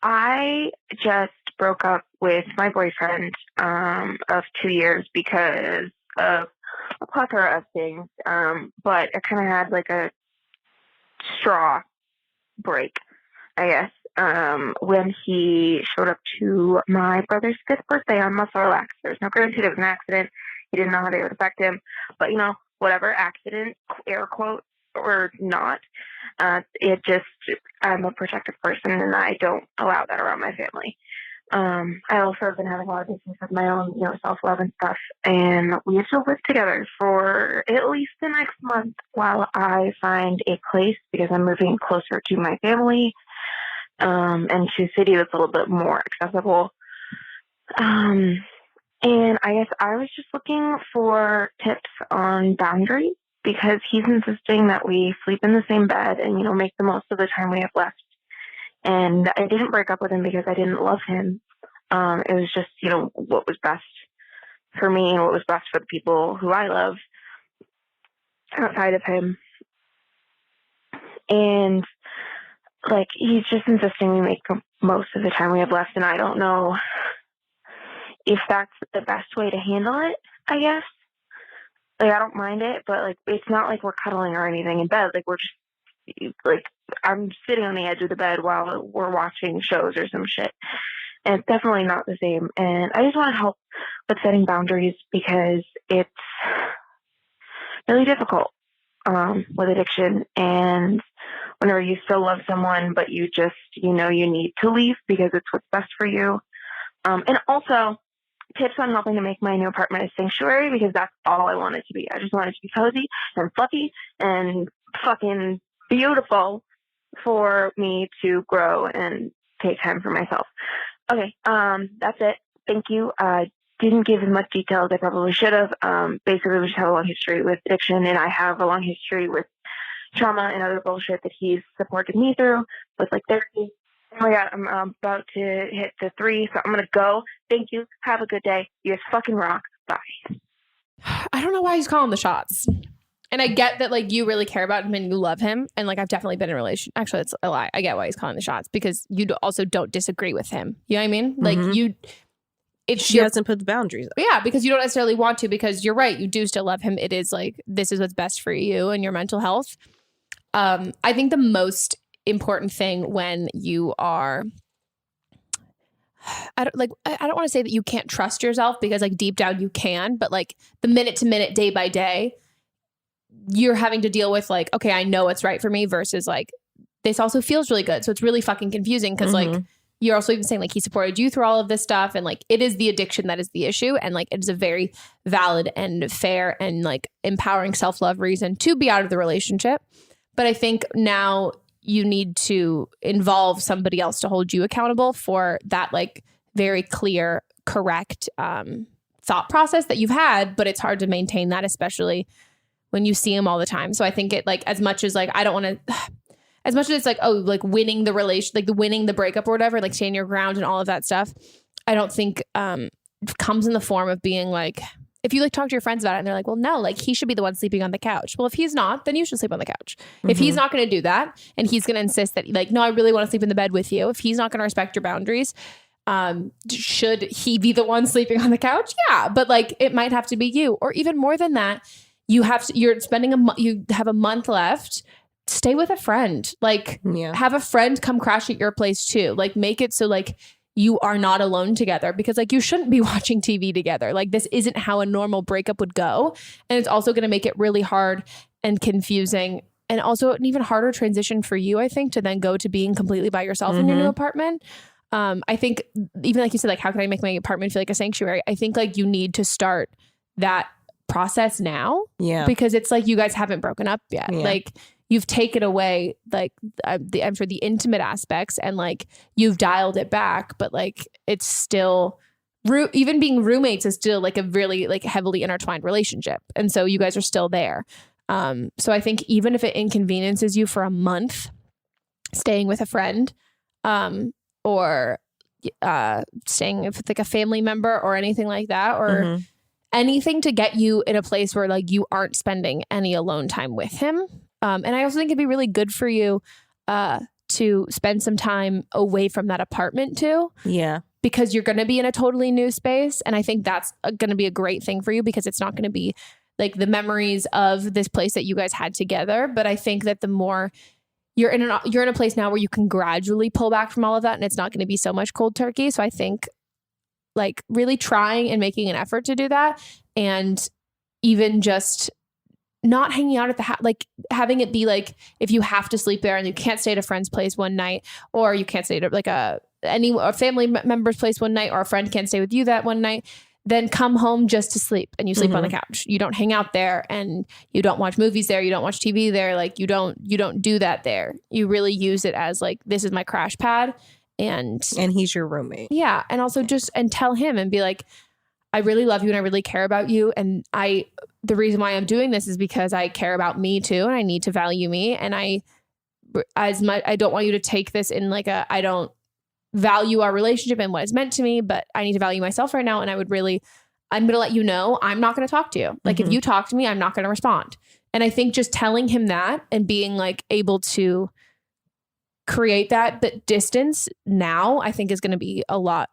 I just broke up with my boyfriend of 2 years because of a plethora of things. But I kind of had a straw break, I guess. When he showed up to my brother's 5th birthday on muscle relaxers. Now, granted, it was an accident. He didn't know how they would affect him. But, whatever, accident, air quote, or not, I'm a protective person, and I don't allow that around my family. I also have been having a lot of issues with my own, self-love and stuff, and we have to live together for at least the next month while I find a place, because I'm moving closer to my family, and to a city that's a little bit more accessible. And I guess I was just looking for tips on boundaries, because he's insisting that we sleep in the same bed and, make the most of the time we have left. And I didn't break up with him because I didn't love him. It was just, what was best for me and what was best for the people who I love outside of him. And he's just insisting we make the most of the time we have left. And I don't know if that's the best way to handle it, I guess. I don't mind it, but it's not like we're cuddling or anything in bed. We're just I'm sitting on the edge of the bed while we're watching shows or some shit. And it's definitely not the same. And I just want to help with setting boundaries, because it's really difficult with addiction. And whenever you still love someone, but you just, you need to leave because it's what's best for you. And also, tips on helping to make my new apartment a sanctuary, because that's all I want it to be. I just want it to be cozy and fluffy and fucking beautiful for me to grow and take time for myself. Okay, that's it. Thank you. Didn't give as much detail as I probably should have. Basically, we just have a long history with addiction, and I have a long history with trauma and other bullshit that he's supported me through with therapy. Oh my God, I'm about to hit the 3, so I'm going to go. Thank you. Have a good day. You guys fucking rock. Bye. I don't know why he's calling the shots. And I get that, like, you really care about him and you love him. And, like, I've definitely been in a relationship. Actually, it's a lie. I get why he's calling the shots because you also don't disagree with him. You know what I mean? Like, she hasn't put the boundaries up. Yeah, because you don't necessarily want to, because you're right. You do still love him. It is, like, this is what's best for you and your mental health. I think the most important thing when you are... I don't want to say that you can't trust yourself, because, like, deep down you can, but, like, the minute to minute, day by day, you're having to deal with, like, okay, I know what's right for me versus, like, this also feels really good. So it's really fucking confusing because, like, you're also even saying, like, he supported you through all of this stuff. And, like, it is the addiction that is the issue. And, like, it is a very valid and fair and, like, empowering self-love reason to be out of the relationship. But I think now you need to involve somebody else to hold you accountable for that, like, very clear, correct thought process that you've had. But it's hard to maintain that, especially when you see him all the time. So I think it, like, as much as, like, I don't want to, as much as it's like, oh, like, winning the relation, like, winning the breakup or whatever, like, staying your ground and all of that stuff, I don't think comes in the form of being like, if you, like, talk to your friends about it and they're like, well, no, like, he should be the one sleeping on the couch. Well, if he's not, then you should sleep on the couch. If he's not going to do that and he's going to insist that, like, no, I really want to sleep in the bed with you. If he's not going to respect your boundaries, should he be the one sleeping on the couch? Yeah. But, like, it might have to be you, or even more than that. You're spending you have a month left. Stay with a friend. Like, have a friend come crash at your place too. Like, make it so, like, you are not alone together, because, like, you shouldn't be watching TV together. Like, this isn't how a normal breakup would go. And it's also going to make it really hard and confusing, and also an even harder transition for you, I think, to then go to being completely by yourself in your new apartment. I think, even like you said, like, how can I make my apartment feel like a sanctuary? I think, like, you need to start that process now, because it's like you guys haven't broken up yet. Like, you've taken away, like, I'm sure the intimate aspects, and, like, you've dialed it back, but, like, it's still even being roommates is still, like, a really, like, heavily intertwined relationship, and so you guys are still there. So I think even if it inconveniences you for a month, staying with a friend, or staying with, like, a family member or anything like that, or anything to get you in a place where, like, you aren't spending any alone time with him. And I also think it'd be really good for you to spend some time away from that apartment too. Yeah. Because you're going to be in a totally new space. And I think that's going to be a great thing for you, because it's not going to be, like, the memories of this place that you guys had together. But I think that the more you're in a place now where you can gradually pull back from all of that, and it's not going to be so much cold turkey. So I think, like, really trying and making an effort to do that, and even just not hanging out at the house, like, having it be like, if you have to sleep there and you can't stay at a friend's place one night, or you can't stay at, like, a family member's place one night, or a friend can't stay with you that one night, then come home just to sleep, and you sleep on the couch. You don't hang out there, and you don't watch movies there. You don't watch TV there. Like, you don't do that there. You really use it as, like, this is my crash pad. And he's your roommate. Yeah. And also and tell him and be like, I really love you and I really care about you. And the reason why I'm doing this is because I care about me too. And I need to value me. And I don't want you to take this in, like, I don't value our relationship and what it's meant to me, but I need to value myself right now. And I'm going to let you know, I'm not going to talk to you. Like, if you talk to me, I'm not going to respond. And I think just telling him that and being, like, able to create that but distance now, I think is going to be a lot.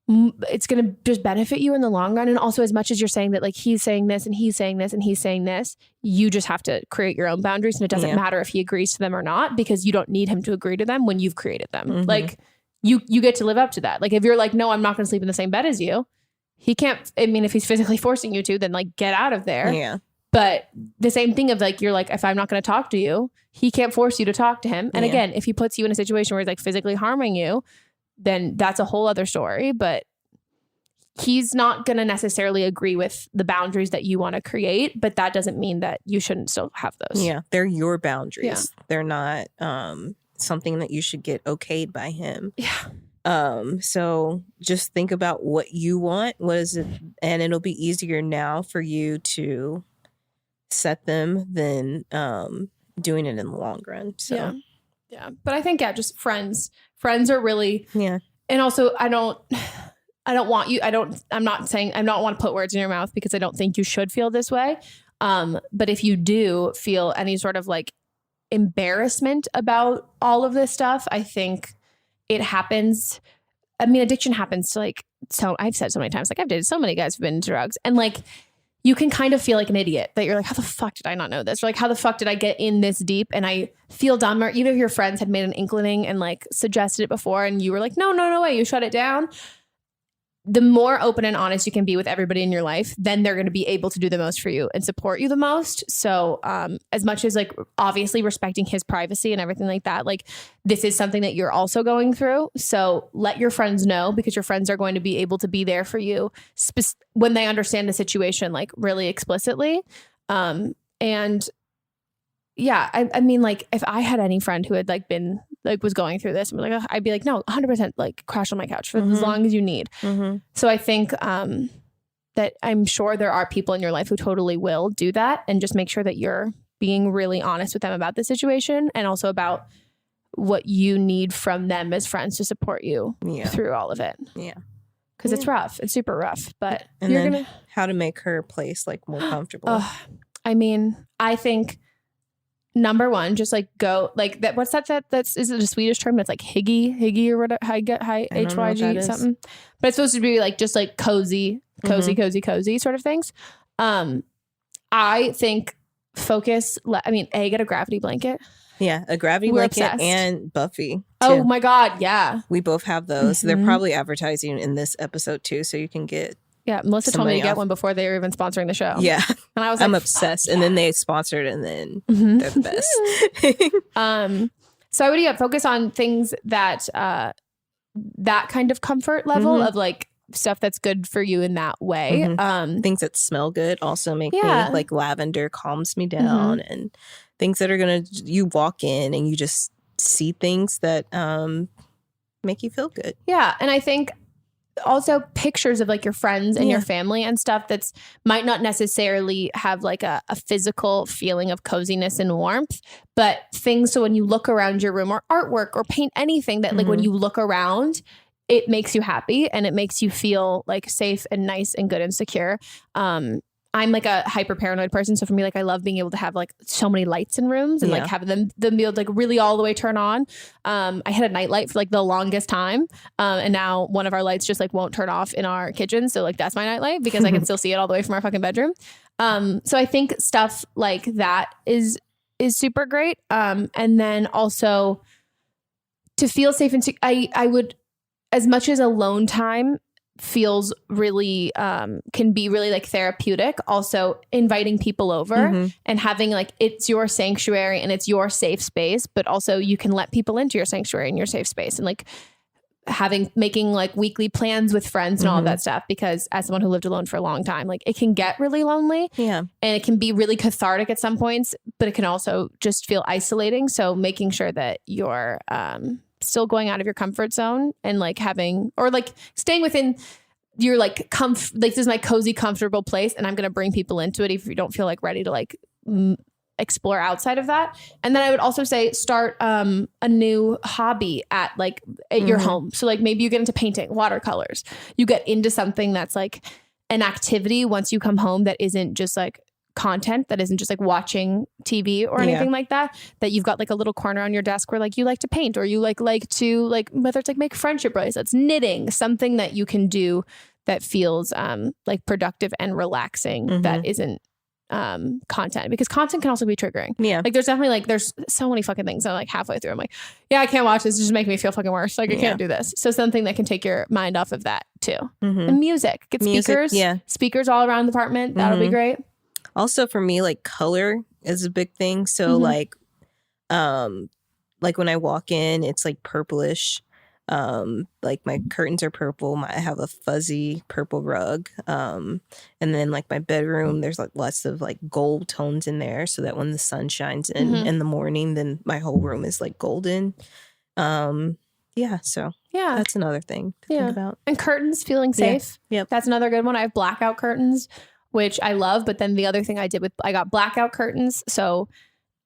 It's going to just benefit you in the long run. And also, as much as you're saying that, like, he's saying this and he's saying this and he's saying this, you just have to create your own boundaries, and it doesn't matter if he agrees to them or not, because you don't need him to agree to them when you've created them. Like, you get to live up to that. Like, if you're like, no, I'm not going to sleep in the same bed as you, he can't. I mean, if he's physically forcing you to, then, like, get out of there. Yeah. But the same thing of, like, you're like, if I'm not going to talk to you, he can't force you to talk to him. And again, if he puts you in a situation where he's, like, physically harming you, then that's a whole other story. But he's not going to necessarily agree with the boundaries that you want to create. But that doesn't mean that you shouldn't still have those. Yeah, they're your boundaries. Yeah. They're not something that you should get okayed by him. Yeah. So just think about what you want. What is it? And it'll be easier now for you to set them than doing it in the long run. So yeah. But I think, just friends are really, and also I don't want to put words in your mouth because I don't think you should feel this way. But if you do feel any sort of like embarrassment about all of this stuff, I think it happens. I mean, addiction happens to like, so I've said so many times, like I've dated so many guys who've been into drugs, and like, you can kind of feel like an idiot that you're like, how the fuck did I not know this? Or like, how the fuck did I get in this deep? And I feel dumb. Or even if your friends had made an inkling and like suggested it before and you were like, no way, you shut it down. The more open and honest you can be with everybody in your life, then they're going to be able to do the most for you and support you the most. So as much as like obviously respecting his privacy and everything like that, like this is something that you're also going through. So let your friends know, because your friends are going to be able to be there for you when they understand the situation, like really explicitly. And yeah, I mean, like if I had any friend who had like been like was going through this and was like, I'd be like, no, 100% like crash on my couch for as long as you need. So I think that I'm sure there are people in your life who totally will do that, and just make sure that you're being really honest with them about the situation and also about what you need from them as friends to support you through all of it. Yeah. Because it's rough. It's super rough. But and you're then how to make her place like more comfortable. I mean, I think number one, just like go like that. What's that? Is it a Swedish term? That's like hygge or whatever. HYG something. But it's supposed to be like just like cozy sort of things. I think focus. Get a gravity blanket. Yeah, a gravity blanket and Buffy too. Oh my God, yeah. We both have those. They're probably advertising in this episode too, so you can get. Yeah, Melissa told me to get one before they were even sponsoring the show. Yeah. And I was I'm obsessed. And then they sponsored, and then they're the best. So I would focus on things that that kind of comfort level of like stuff that's good for you in that way. Things that smell good also make me, like lavender calms me down, and things that are going to, you walk in and you just see things that make you feel good. Yeah. And I think also pictures of like your friends and your family and stuff that's might not necessarily have like a physical feeling of coziness and warmth, but things so when you look around your room or artwork or paint anything that like when you look around, it makes you happy and it makes you feel like safe and nice and good and secure. I'm like a hyper paranoid person. So for me, like I love being able to have like so many lights in rooms and like have them be able to like really all the way turn on. I had a nightlight for like the longest time. And now one of our lights just like won't turn off in our kitchen. So like that's my nightlight because I can still see it all the way from our fucking bedroom. So I think stuff like that is super great. And then also to feel safe and I would, as much as alone time feels really can be really like therapeutic, also inviting people over and having like it's your sanctuary and it's your safe space, but also you can let people into your sanctuary and your safe space, and like making like weekly plans with friends and all of that stuff, because as someone who lived alone for a long time, like it can get really lonely and it can be really cathartic at some points, but it can also just feel isolating. So making sure that you're still going out of your comfort zone and like having, or like staying within your like like this is my cozy, comfortable place, and I'm going to bring people into it if you don't feel like ready to like explore outside of that. And then I would also say start a new hobby at your home. So like maybe you get into painting, watercolors, you get into something that's like an activity once you come home that isn't just like content, that isn't just like watching TV or anything like that you've got like a little corner on your desk where like you like to paint, or you like to like, whether it's like make friendship bracelets, knitting, something that you can do that feels like productive and relaxing, that isn't content, because content can also be triggering. Like there's definitely like there's so many fucking things I'm like halfway through I'm like, I can't watch this, it's just making me feel fucking worse, like I can't do this. So something that can take your mind off of that too. And music, get speakers all around the apartment, that'll be great. Also for me, like color is a big thing. So like when I walk in, it's like purplish. Like my curtains are purple. I have a fuzzy purple rug. And then like my bedroom, there's like lots of like gold tones in there, so that when the sun shines in the morning, then my whole room is like golden. So that's another thing to think about. And curtains, feeling safe. That's another good one. I have blackout curtains, which I love. But then the other thing I got blackout curtains. So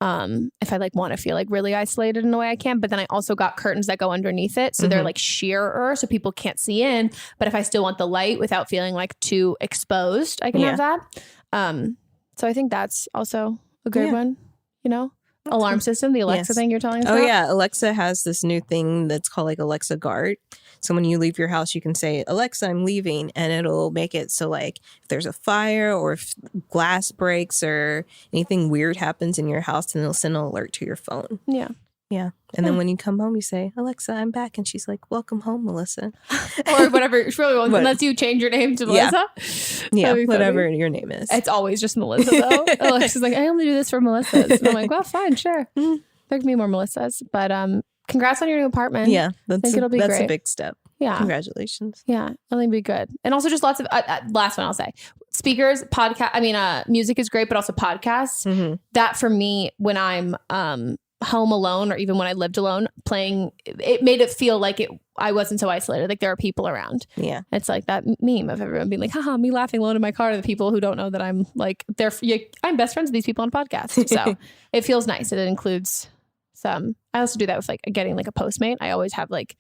If I like want to feel like really isolated in a way I can. But then I also got curtains that go underneath it. So they're like sheerer so people can't see in. But if I still want the light without feeling like too exposed, I can have that. So I think that's also a good one, you know? Alarm system, the Alexa thing you're telling us about? Oh, yeah. Alexa has this new thing that's called like Alexa Guard. So when you leave your house, you can say, Alexa, I'm leaving. And it'll make it so like if there's a fire or if glass breaks or anything weird happens in your house, then it'll send an alert to your phone. Yeah. Yeah. And then when you come home, you say, Alexa, I'm back. And she's like, welcome home, Melissa. Or whatever. She really wants, unless you change your name to Melissa. Yeah, whatever your name is. It's always just Melissa, though. Alexa's like, I only do this for Melissas. And I'm like, well, fine, sure. There can be more Melissas. But congrats on your new apartment. Yeah, I think it'll be great. That's a big step. Yeah. Congratulations. Yeah, it'll be good. And also just lots of, last one I'll say, speakers, podcast, music is great, but also podcasts. That for me, when I'm home alone or even when I lived alone, playing, it made it feel like I wasn't so isolated. Like there are people around. Yeah. It's like that meme of everyone being like, haha, me laughing alone in my car to the people who don't know that I'm like, I'm best friends with these people on podcasts. So it feels nice. It includes some, I also do that with like getting like a Postmate. I always have like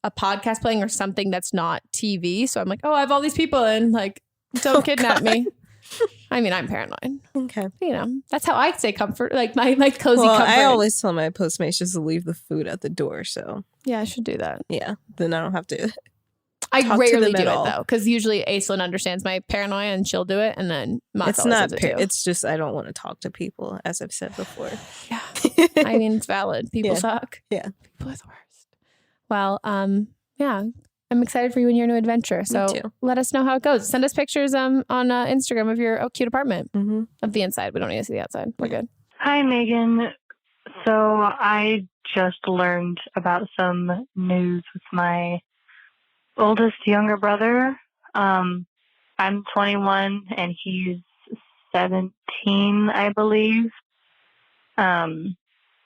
a podcast playing or something that's not TV. So I'm like, oh, I have all these people and like, don't kidnap me. I mean, I'm paranoid. Okay. You know, that's how I say comfort, like my cozy comfort. I always tell my Postmates just to leave the food at the door. So yeah, I should do that. Yeah. Then I don't have to. I rarely do it though, because usually Aislinn understands my paranoia and she'll do it. And then it's not, it's just, I don't want to talk to people, as I've said before. Yeah. I mean, it's valid. People suck. Yeah. People are the worst. Well, yeah. I'm excited for you and your new adventure. So let us know how it goes. Send us pictures on Instagram of your cute apartment of the inside. We don't need to see the outside. We're good. Hi, Megan. So I just learned about some news with my oldest younger brother. I'm 21 and he's 17, I believe.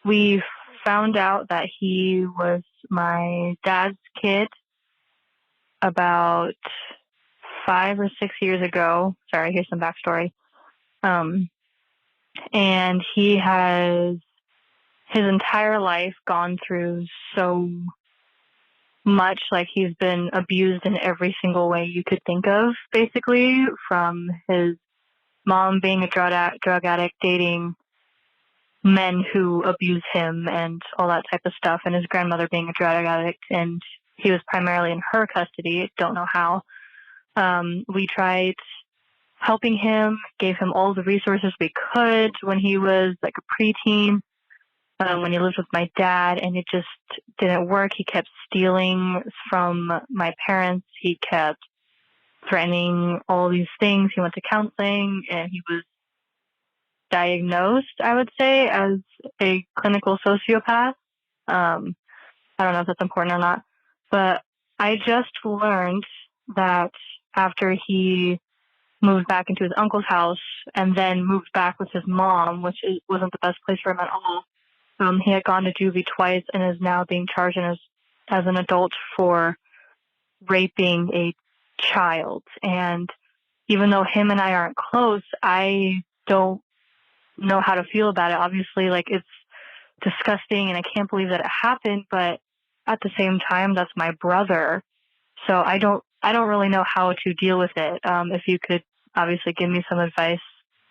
We found out that he was my dad's kid about 5 or 6 years ago. Sorry, here's some backstory. And he has his entire life gone through so much. Like he's been abused in every single way you could think of, basically, from his mom being a drug addict, dating men who abuse him and all that type of stuff, and his grandmother being a drug addict, and he was primarily in her custody. Don't know how. We tried helping him, gave him all the resources we could when he was like a preteen, when he lived with my dad, and it just didn't work. He kept stealing from my parents. He kept threatening all these things. He went to counseling, and he was diagnosed, I would say, as a clinical sociopath. I don't know if that's important or not. But I just learned that after he moved back into his uncle's house and then moved back with his mom, which wasn't the best place for him at all, he had gone to juvie twice and is now being charged as an adult for raping a child. And even though him and I aren't close, I don't know how to feel about it. Obviously, like, it's disgusting and I can't believe that it happened, but at the same time, that's my brother. So I don't really know how to deal with it. If you could obviously give me some advice,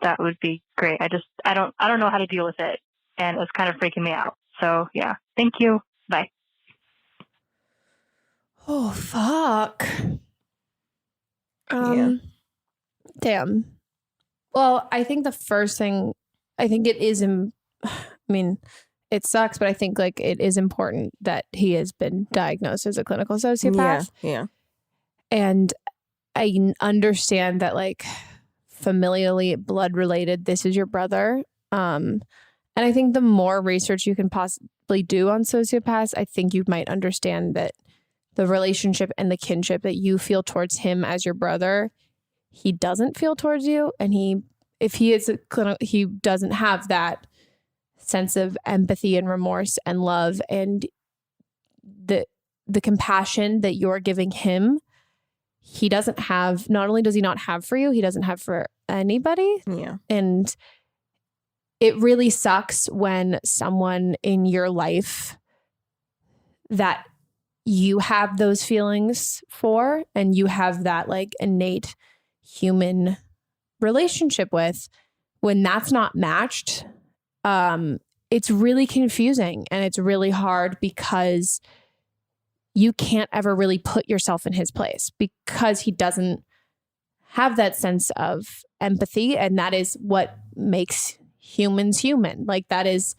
that would be great. I don't know how to deal with it, and it's kind of freaking me out. So yeah, thank you. Bye. Oh, fuck. Damn. Well, I think the first thing, it sucks, but I think like it is important that he has been diagnosed as a clinical sociopath. Yeah. And I understand that like familially, blood related, this is your brother. And I think the more research you can possibly do on sociopaths, I think you might understand that the relationship and the kinship that you feel towards him as your brother, he doesn't feel towards you. And if he is a clinical, he doesn't have that sense of empathy and remorse and love and the compassion that you're giving him. He doesn't have, not only does he not have for you, he doesn't have for anybody. Yeah. And it really sucks when someone in your life that you have those feelings for and you have that like innate human relationship with, when that's not matched, it's really confusing and it's really hard because you can't ever really put yourself in his place because he doesn't have that sense of empathy. And that is what makes humans human. Like that is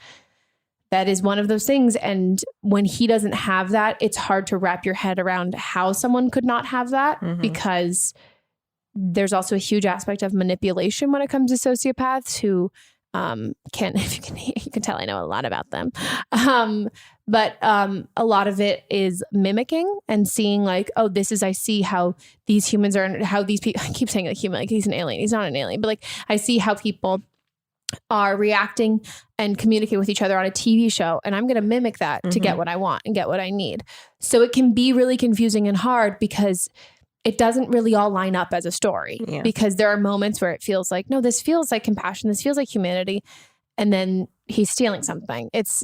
one of those things. And when he doesn't have that, it's hard to wrap your head around how someone could not have that, because there's also a huge aspect of manipulation when it comes to sociopaths who you can tell I know a lot about them. But a lot of it is mimicking and seeing like, oh, I see how these humans are, how these people, I keep saying like human, like he's an alien. He's not an alien, but like I see how people are reacting and communicate with each other on a TV show. And I'm going to mimic that to get what I want and get what I need. So it can be really confusing and hard because it doesn't really all line up as a story, because there are moments where it feels like, no, this feels like compassion. This feels like humanity. And then he's stealing something. It's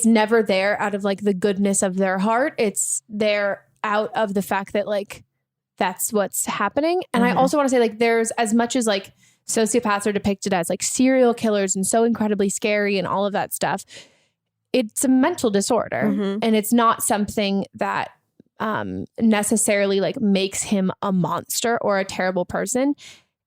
never there out of like the goodness of their heart. It's there out of the fact that like, that's what's happening. And I also want to say like, there's as much as like sociopaths are depicted as like serial killers and so incredibly scary and all of that stuff. It's a mental disorder and it's not something that necessarily like makes him a monster or a terrible person.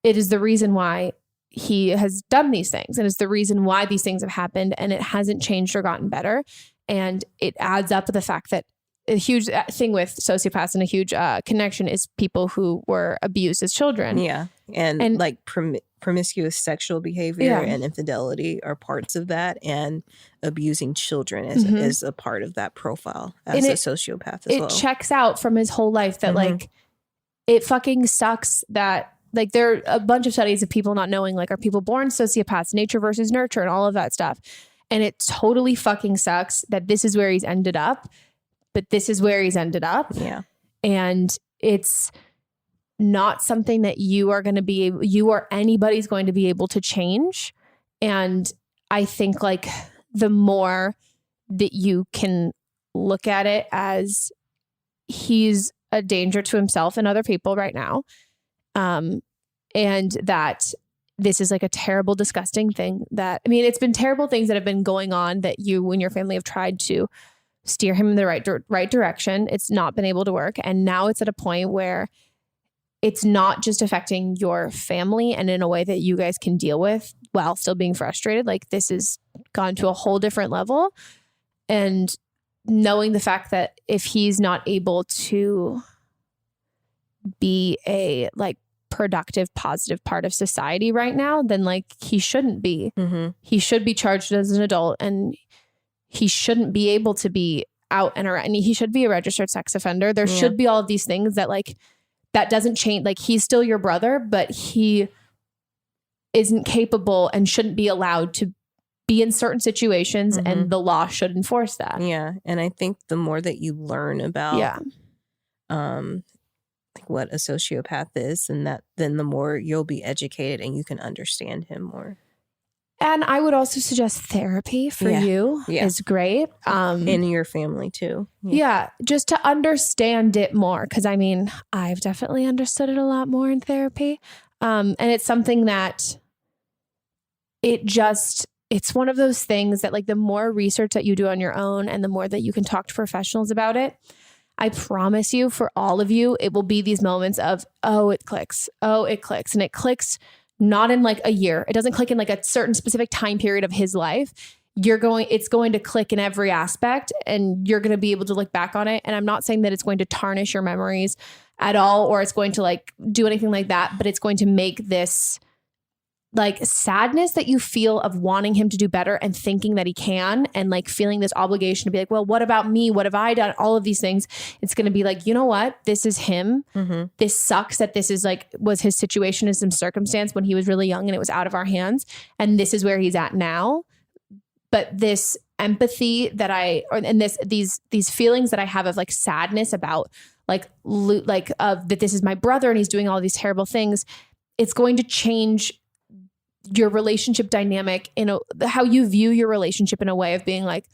It is the reason why he has done these things, and it's the reason why these things have happened, and it hasn't changed or gotten better. And it adds up to the fact that a huge thing with sociopaths and a huge connection is people who were abused as children. Yeah. And like promiscuous sexual behavior and infidelity are parts of that. And abusing children is a part of that profile as a sociopath as well. It checks out from his whole life that like, it fucking sucks that like there are a bunch of studies of people not knowing, like, are people born sociopaths, nature versus nurture and all of that stuff. And it totally fucking sucks that this is where he's ended up. But this is where he's ended up. Yeah. And it's not something that you or anybody's going to be able to change. And I think like the more that you can look at it as he's a danger to himself and other people right now, and that this is like a terrible, disgusting thing that, I mean, it's been terrible things that have been going on that you and your family have tried to steer him in the right direction. It's not been able to work. And now it's at a point where it's not just affecting your family and in a way that you guys can deal with while still being frustrated. Like this has gone to a whole different level. And knowing the fact that if he's not able to be a like productive, positive part of society right now, then like he shouldn't be. He should be charged as an adult, and he shouldn't be able to be out and around. And he should be a registered sex offender. There should be all of these things that like, that doesn't change. Like he's still your brother, but he isn't capable and shouldn't be allowed to be in certain situations, and the law should enforce that. Yeah. And I think the more that you learn about like what a sociopath is, and that then the more you'll be educated and you can understand him more. And I would also suggest therapy for you is great. In your family too. Yeah. Just to understand it more. Cause I mean, I've definitely understood it a lot more in therapy. And it's something that it's one of those things that like the more research that you do on your own and the more that you can talk to professionals about it, I promise you, for all of you, it will be these moments of, oh, it clicks. Oh, it clicks. And it clicks not in like a year. It doesn't click in like a certain specific time period of his life. It's going to click in every aspect, and you're going to be able to look back on it. And I'm not saying that it's going to tarnish your memories at all, or it's going to like do anything like that, but it's going to make this like sadness that you feel of wanting him to do better and thinking that he can, and like feeling this obligation to be like, well, what about me? What have I done? All of these things. It's going to be like, you know what? This is him. This sucks that this is like, was his situation, is some circumstance when he was really young and it was out of our hands. And this is where he's at now. But this empathy that these feelings that I have of like sadness about that this is my brother and he's doing all these terrible things. It's going to change your relationship dynamic how you view your relationship in a way of being like,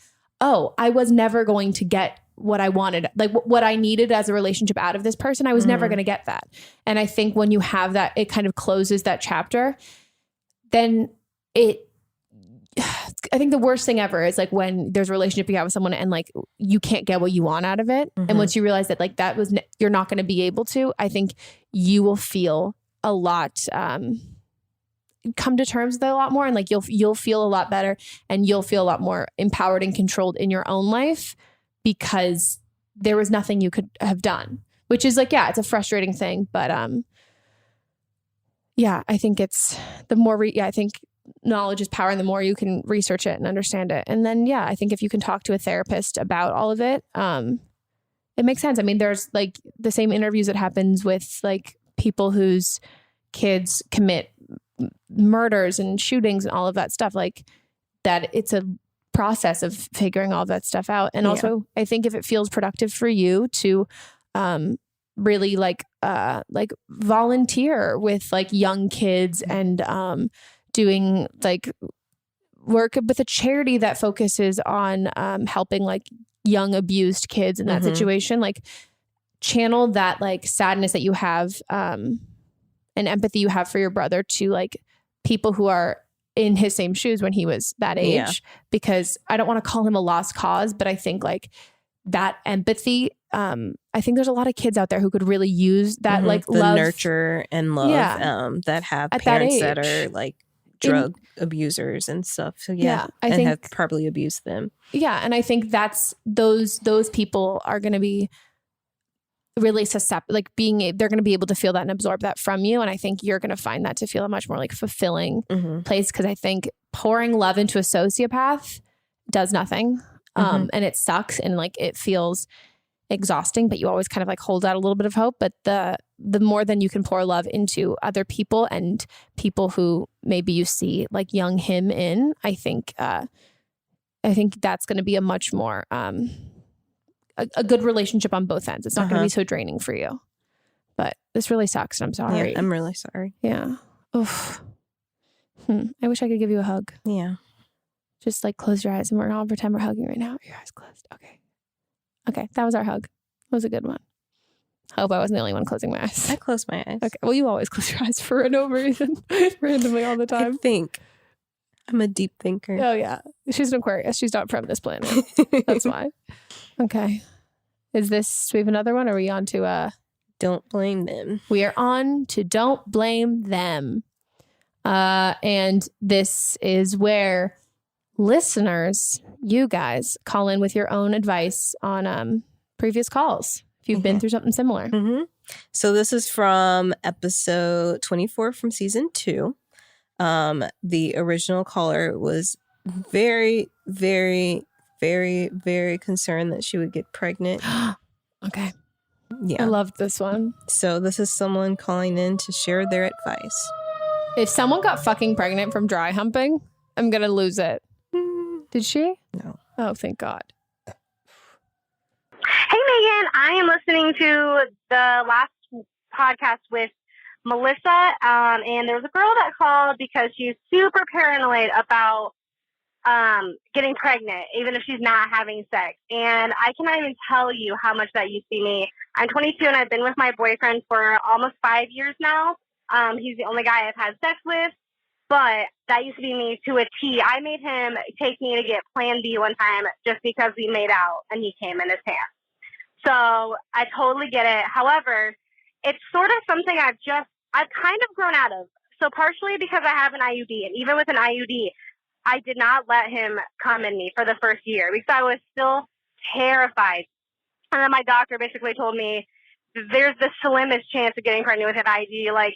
oh, I was never going to get what I wanted, like what I needed as a relationship out of this person. I was never going to get that. And I think when you have that, it kind of closes that chapter. Then I think the worst thing ever is like when there's a relationship you have with someone and like you can't get what you want out of it. And once you realize that like that was, you're not going to be able to, I think you will feel a lot, come to terms with it a lot more. And like you'll feel a lot better and you'll feel a lot more empowered and controlled in your own life because there was nothing you could have done, which is like, yeah, it's a frustrating thing. But yeah, I think it's the more, I think knowledge is power and the more you can research it and understand it. And then, yeah, I think if you can talk to a therapist about all of it, it makes sense. I mean, there's like the same interviews that happens with like people whose kids commit murders and shootings and all of that stuff, like that it's a process of figuring all that stuff out. And also I think if it feels productive for you to really like volunteer with like young kids and doing like work with a charity that focuses on helping like young abused kids in that situation, like channel that like sadness that you have and empathy you have for your brother to like people who are in his same shoes when he was that age, because I don't want to call him a lost cause, but I think like that empathy, I think there's a lot of kids out there who could really use that like the love, nurture and love that have at parents that that are like drug abusers and stuff. So I think have probably abused them. Yeah. And I think that's those people are going to be really susceptible, like they're going to be able to feel that and absorb that from you. And I think you're going to find that to feel a much more like fulfilling place. Cause I think pouring love into a sociopath does nothing. And it sucks. And like, it feels exhausting, but you always kind of like hold out a little bit of hope. But the more than you can pour love into other people and people who maybe you see like young him in, I think that's going to be a much more, a good relationship on both ends. It's not going to be so draining for you, but this really sucks. And I'm sorry. Yeah, I'm really sorry. Yeah. Oof. I wish I could give you a hug. Yeah. Just like close your eyes and we're all pretend we're hugging right now. Your eyes closed. Okay. Okay. That was our hug. It was a good one. I hope I wasn't the only one closing my eyes. I closed my eyes. Okay. Well, you always close your eyes for no reason, randomly all the time. I think. I'm a deep thinker. Oh, yeah. She's an Aquarius. She's not from this planet. That's why. Okay. We have another one? Or are we on to Don't Blame Them? We are on to Don't Blame Them. And this is where listeners, you guys, call in with your own advice on previous calls if you've been through something similar. So this is from episode 24 from season 2. The original caller was very, very, very, very concerned that she would get pregnant. Okay. Yeah. I loved this one. So this is someone calling in to share their advice. If someone got fucking pregnant from dry humping, I'm going to lose it. Did she? No. Oh, thank God. Hey, Megan. I am listening to the last podcast with Melissa, and there was a girl that called because she's super paranoid about getting pregnant, even if she's not having sex. And I cannot even tell you how much that used to be me. I'm 22 and I've been with my boyfriend for almost 5 years now. He's the only guy I've had sex with, but that used to be me to a T. I made him take me to get Plan B one time just because we made out and he came in his pants. So I totally get it. However, it's sort of something I've kind of grown out of. So partially because I have an IUD, and even with an IUD, I did not let him come in me for the first year because I was still terrified. And then my doctor basically told me there's the slimmest chance of getting pregnant with an IUD. Like,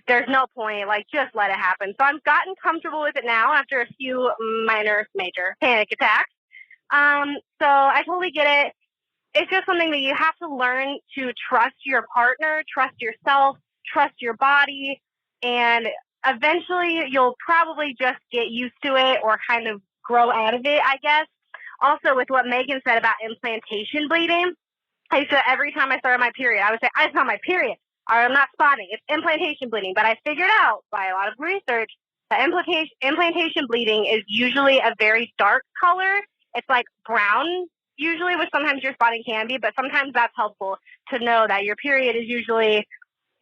there's no point. Like, just let it happen. So I've gotten comfortable with it now after a few major panic attacks. So I totally get it. It's just something that you have to learn to trust your partner, trust yourself, trust your body, and eventually you'll probably just get used to it or kind of grow out of it, I guess. Also, with what Megan said about implantation bleeding, I used to, every time I started my period, I would say, I just have my period, or I'm not spotting. It's implantation bleeding. But I figured out by a lot of research Implantation bleeding is usually a very dark color. It's like brown, usually, which sometimes your spotting can be, but sometimes that's helpful to know that your period is usually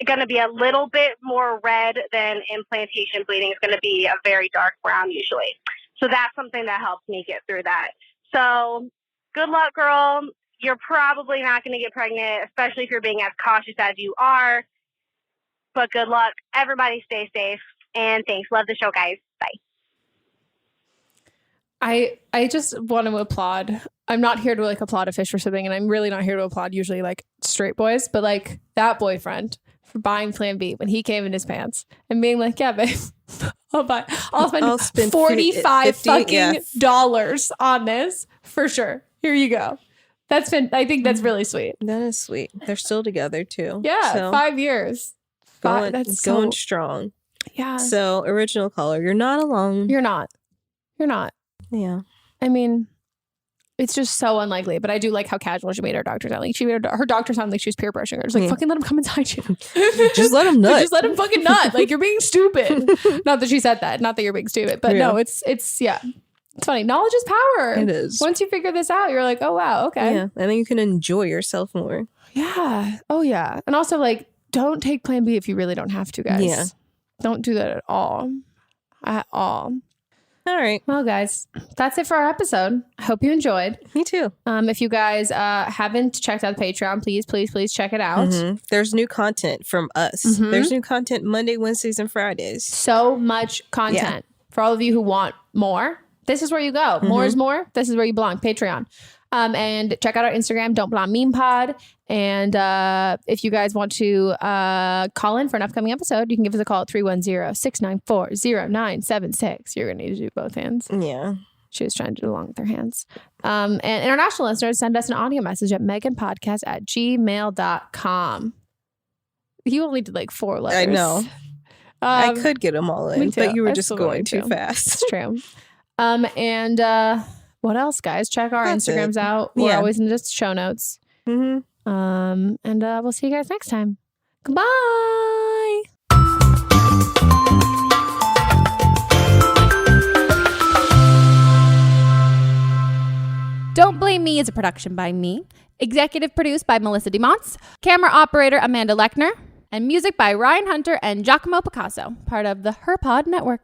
going to be a little bit more red than implantation bleeding. It's going to be a very dark brown usually. So that's something that helps me get through that. So good luck, girl. You're probably not going to get pregnant, especially if you're being as cautious as you are. But good luck. Everybody stay safe. And thanks. Love the show, guys. Bye. I just want to applaud. I'm not here to like applaud a fish for swimming, and I'm really not here to applaud usually like straight boys, but like that boyfriend for buying Plan B when he came in his pants and being like, yeah, babe, I'll spend 45 fucking dollars on this for sure. Here you go. I think that's really sweet. That is sweet. They're still together too. Yeah. So 5 years. That's going strong. Yeah. So original caller, you're not alone. You're not. Yeah. I mean, it's just so unlikely, but I do like how casual she made her doctor sound. Like she made her doctor sound like she was peer pressuring her. Just like, fucking let him come inside you. Just let him nut. Just let him fucking nut. Like, you're being stupid. Not that she said that. Not that you're being stupid. But no, it's funny. Knowledge is power. It is. Once you figure this out, you're like, oh, wow, okay. Yeah. And then you can enjoy yourself more. Yeah. Oh, yeah. And also, like, don't take Plan B if you really don't have to, guys. Yeah. Don't do that at all. At all. All right. Well, guys, that's it for our episode. I hope you enjoyed. Me too. If you guys haven't checked out the Patreon, please check it out. Mm-hmm. There's new content from us. Mm-hmm. There's new content Monday, Wednesdays, and Fridays. So much content. For all of you who want more, this is where you go. Mm-hmm. More is more. This is where you belong. Patreon. And check out our Instagram, Don't Blonde Meme Pod. And if you guys want to call in for an upcoming episode, you can give us a call at 310-694-0976. You're going to need to do both hands. Yeah. She was trying to do along with her hands. And international listeners, send us an audio message at meghanpodcast@gmail.com. You only did like 4 letters. I know. I could get them all in, but you were just going too fast. It's true. And what else, guys? Check our Instagrams out. We're always in the show notes. Mm-hmm. And we'll see you guys next time. Goodbye. Don't Blame Me is a production by me. Executive produced by Melissa DeMonts. Camera operator Amanda Lechner. And music by Ryan Hunter and Giacomo Picasso, part of the HerPod Network.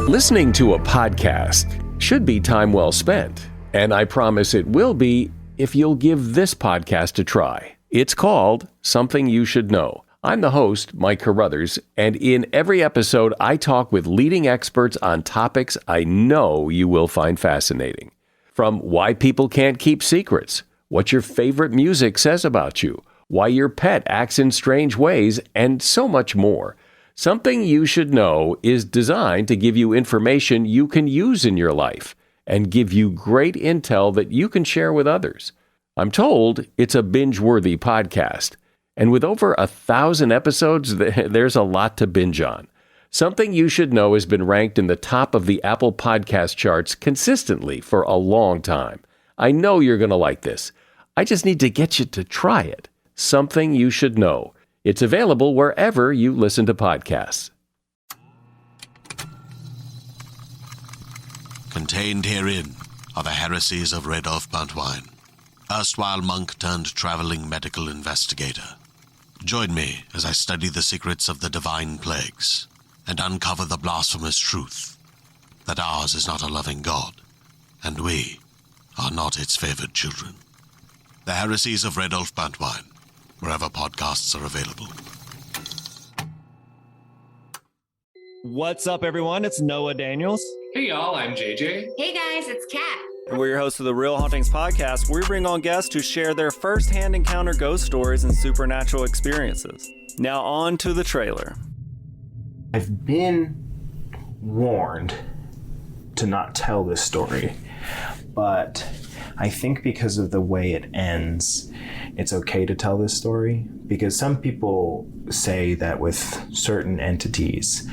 Listening to a podcast should be time well spent, and I promise it will be if you'll give this podcast a try. It's called Something You Should Know. I'm the host, Mike Carruthers, and in every episode, I talk with leading experts on topics I know you will find fascinating. From why people can't keep secrets, what your favorite music says about you, why your pet acts in strange ways, and so much more. Something You Should Know is designed to give you information you can use in your life and give you great intel that you can share with others. I'm told it's a binge-worthy podcast, and with over 1,000 episodes, there's a lot to binge on. Something You Should Know has been ranked in the top of the Apple Podcast charts consistently for a long time. I know you're going to like this. I just need to get you to try it. Something You Should Know. It's available wherever you listen to podcasts. Contained herein are the heresies of Radolf Buntwine, erstwhile monk turned traveling medical investigator. Join me as I study the secrets of the divine plagues and uncover the blasphemous truth that ours is not a loving God, and we are not its favored children. The heresies of Radolf Buntwine, wherever podcasts are available. What's up, everyone? It's Noah Daniels. Hey, y'all. I'm JJ. Hey, guys. It's Kat. And we're your hosts of the Real Hauntings podcast, where we bring on guests who share their first-hand encounter ghost stories and supernatural experiences. Now on to the trailer. I've been warned to not tell this story, but I think because of the way it ends, it's okay to tell this story, because some people say that with certain entities,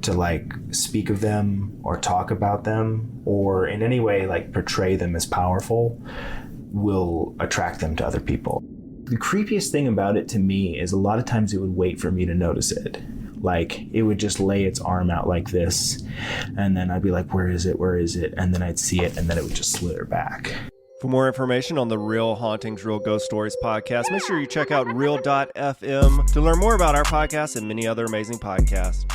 to like speak of them or talk about them or in any way like portray them as powerful will attract them to other people. The creepiest thing about it to me is a lot of times it would wait for me to notice it. Like, it would just lay its arm out like this, and then I'd be like, where is it? Where is it? And then I'd see it, and then it would just slither back. For more information on the Real Hauntings, Real Ghost Stories podcast, make sure you check out real.fm to learn more about our podcast and many other amazing podcasts.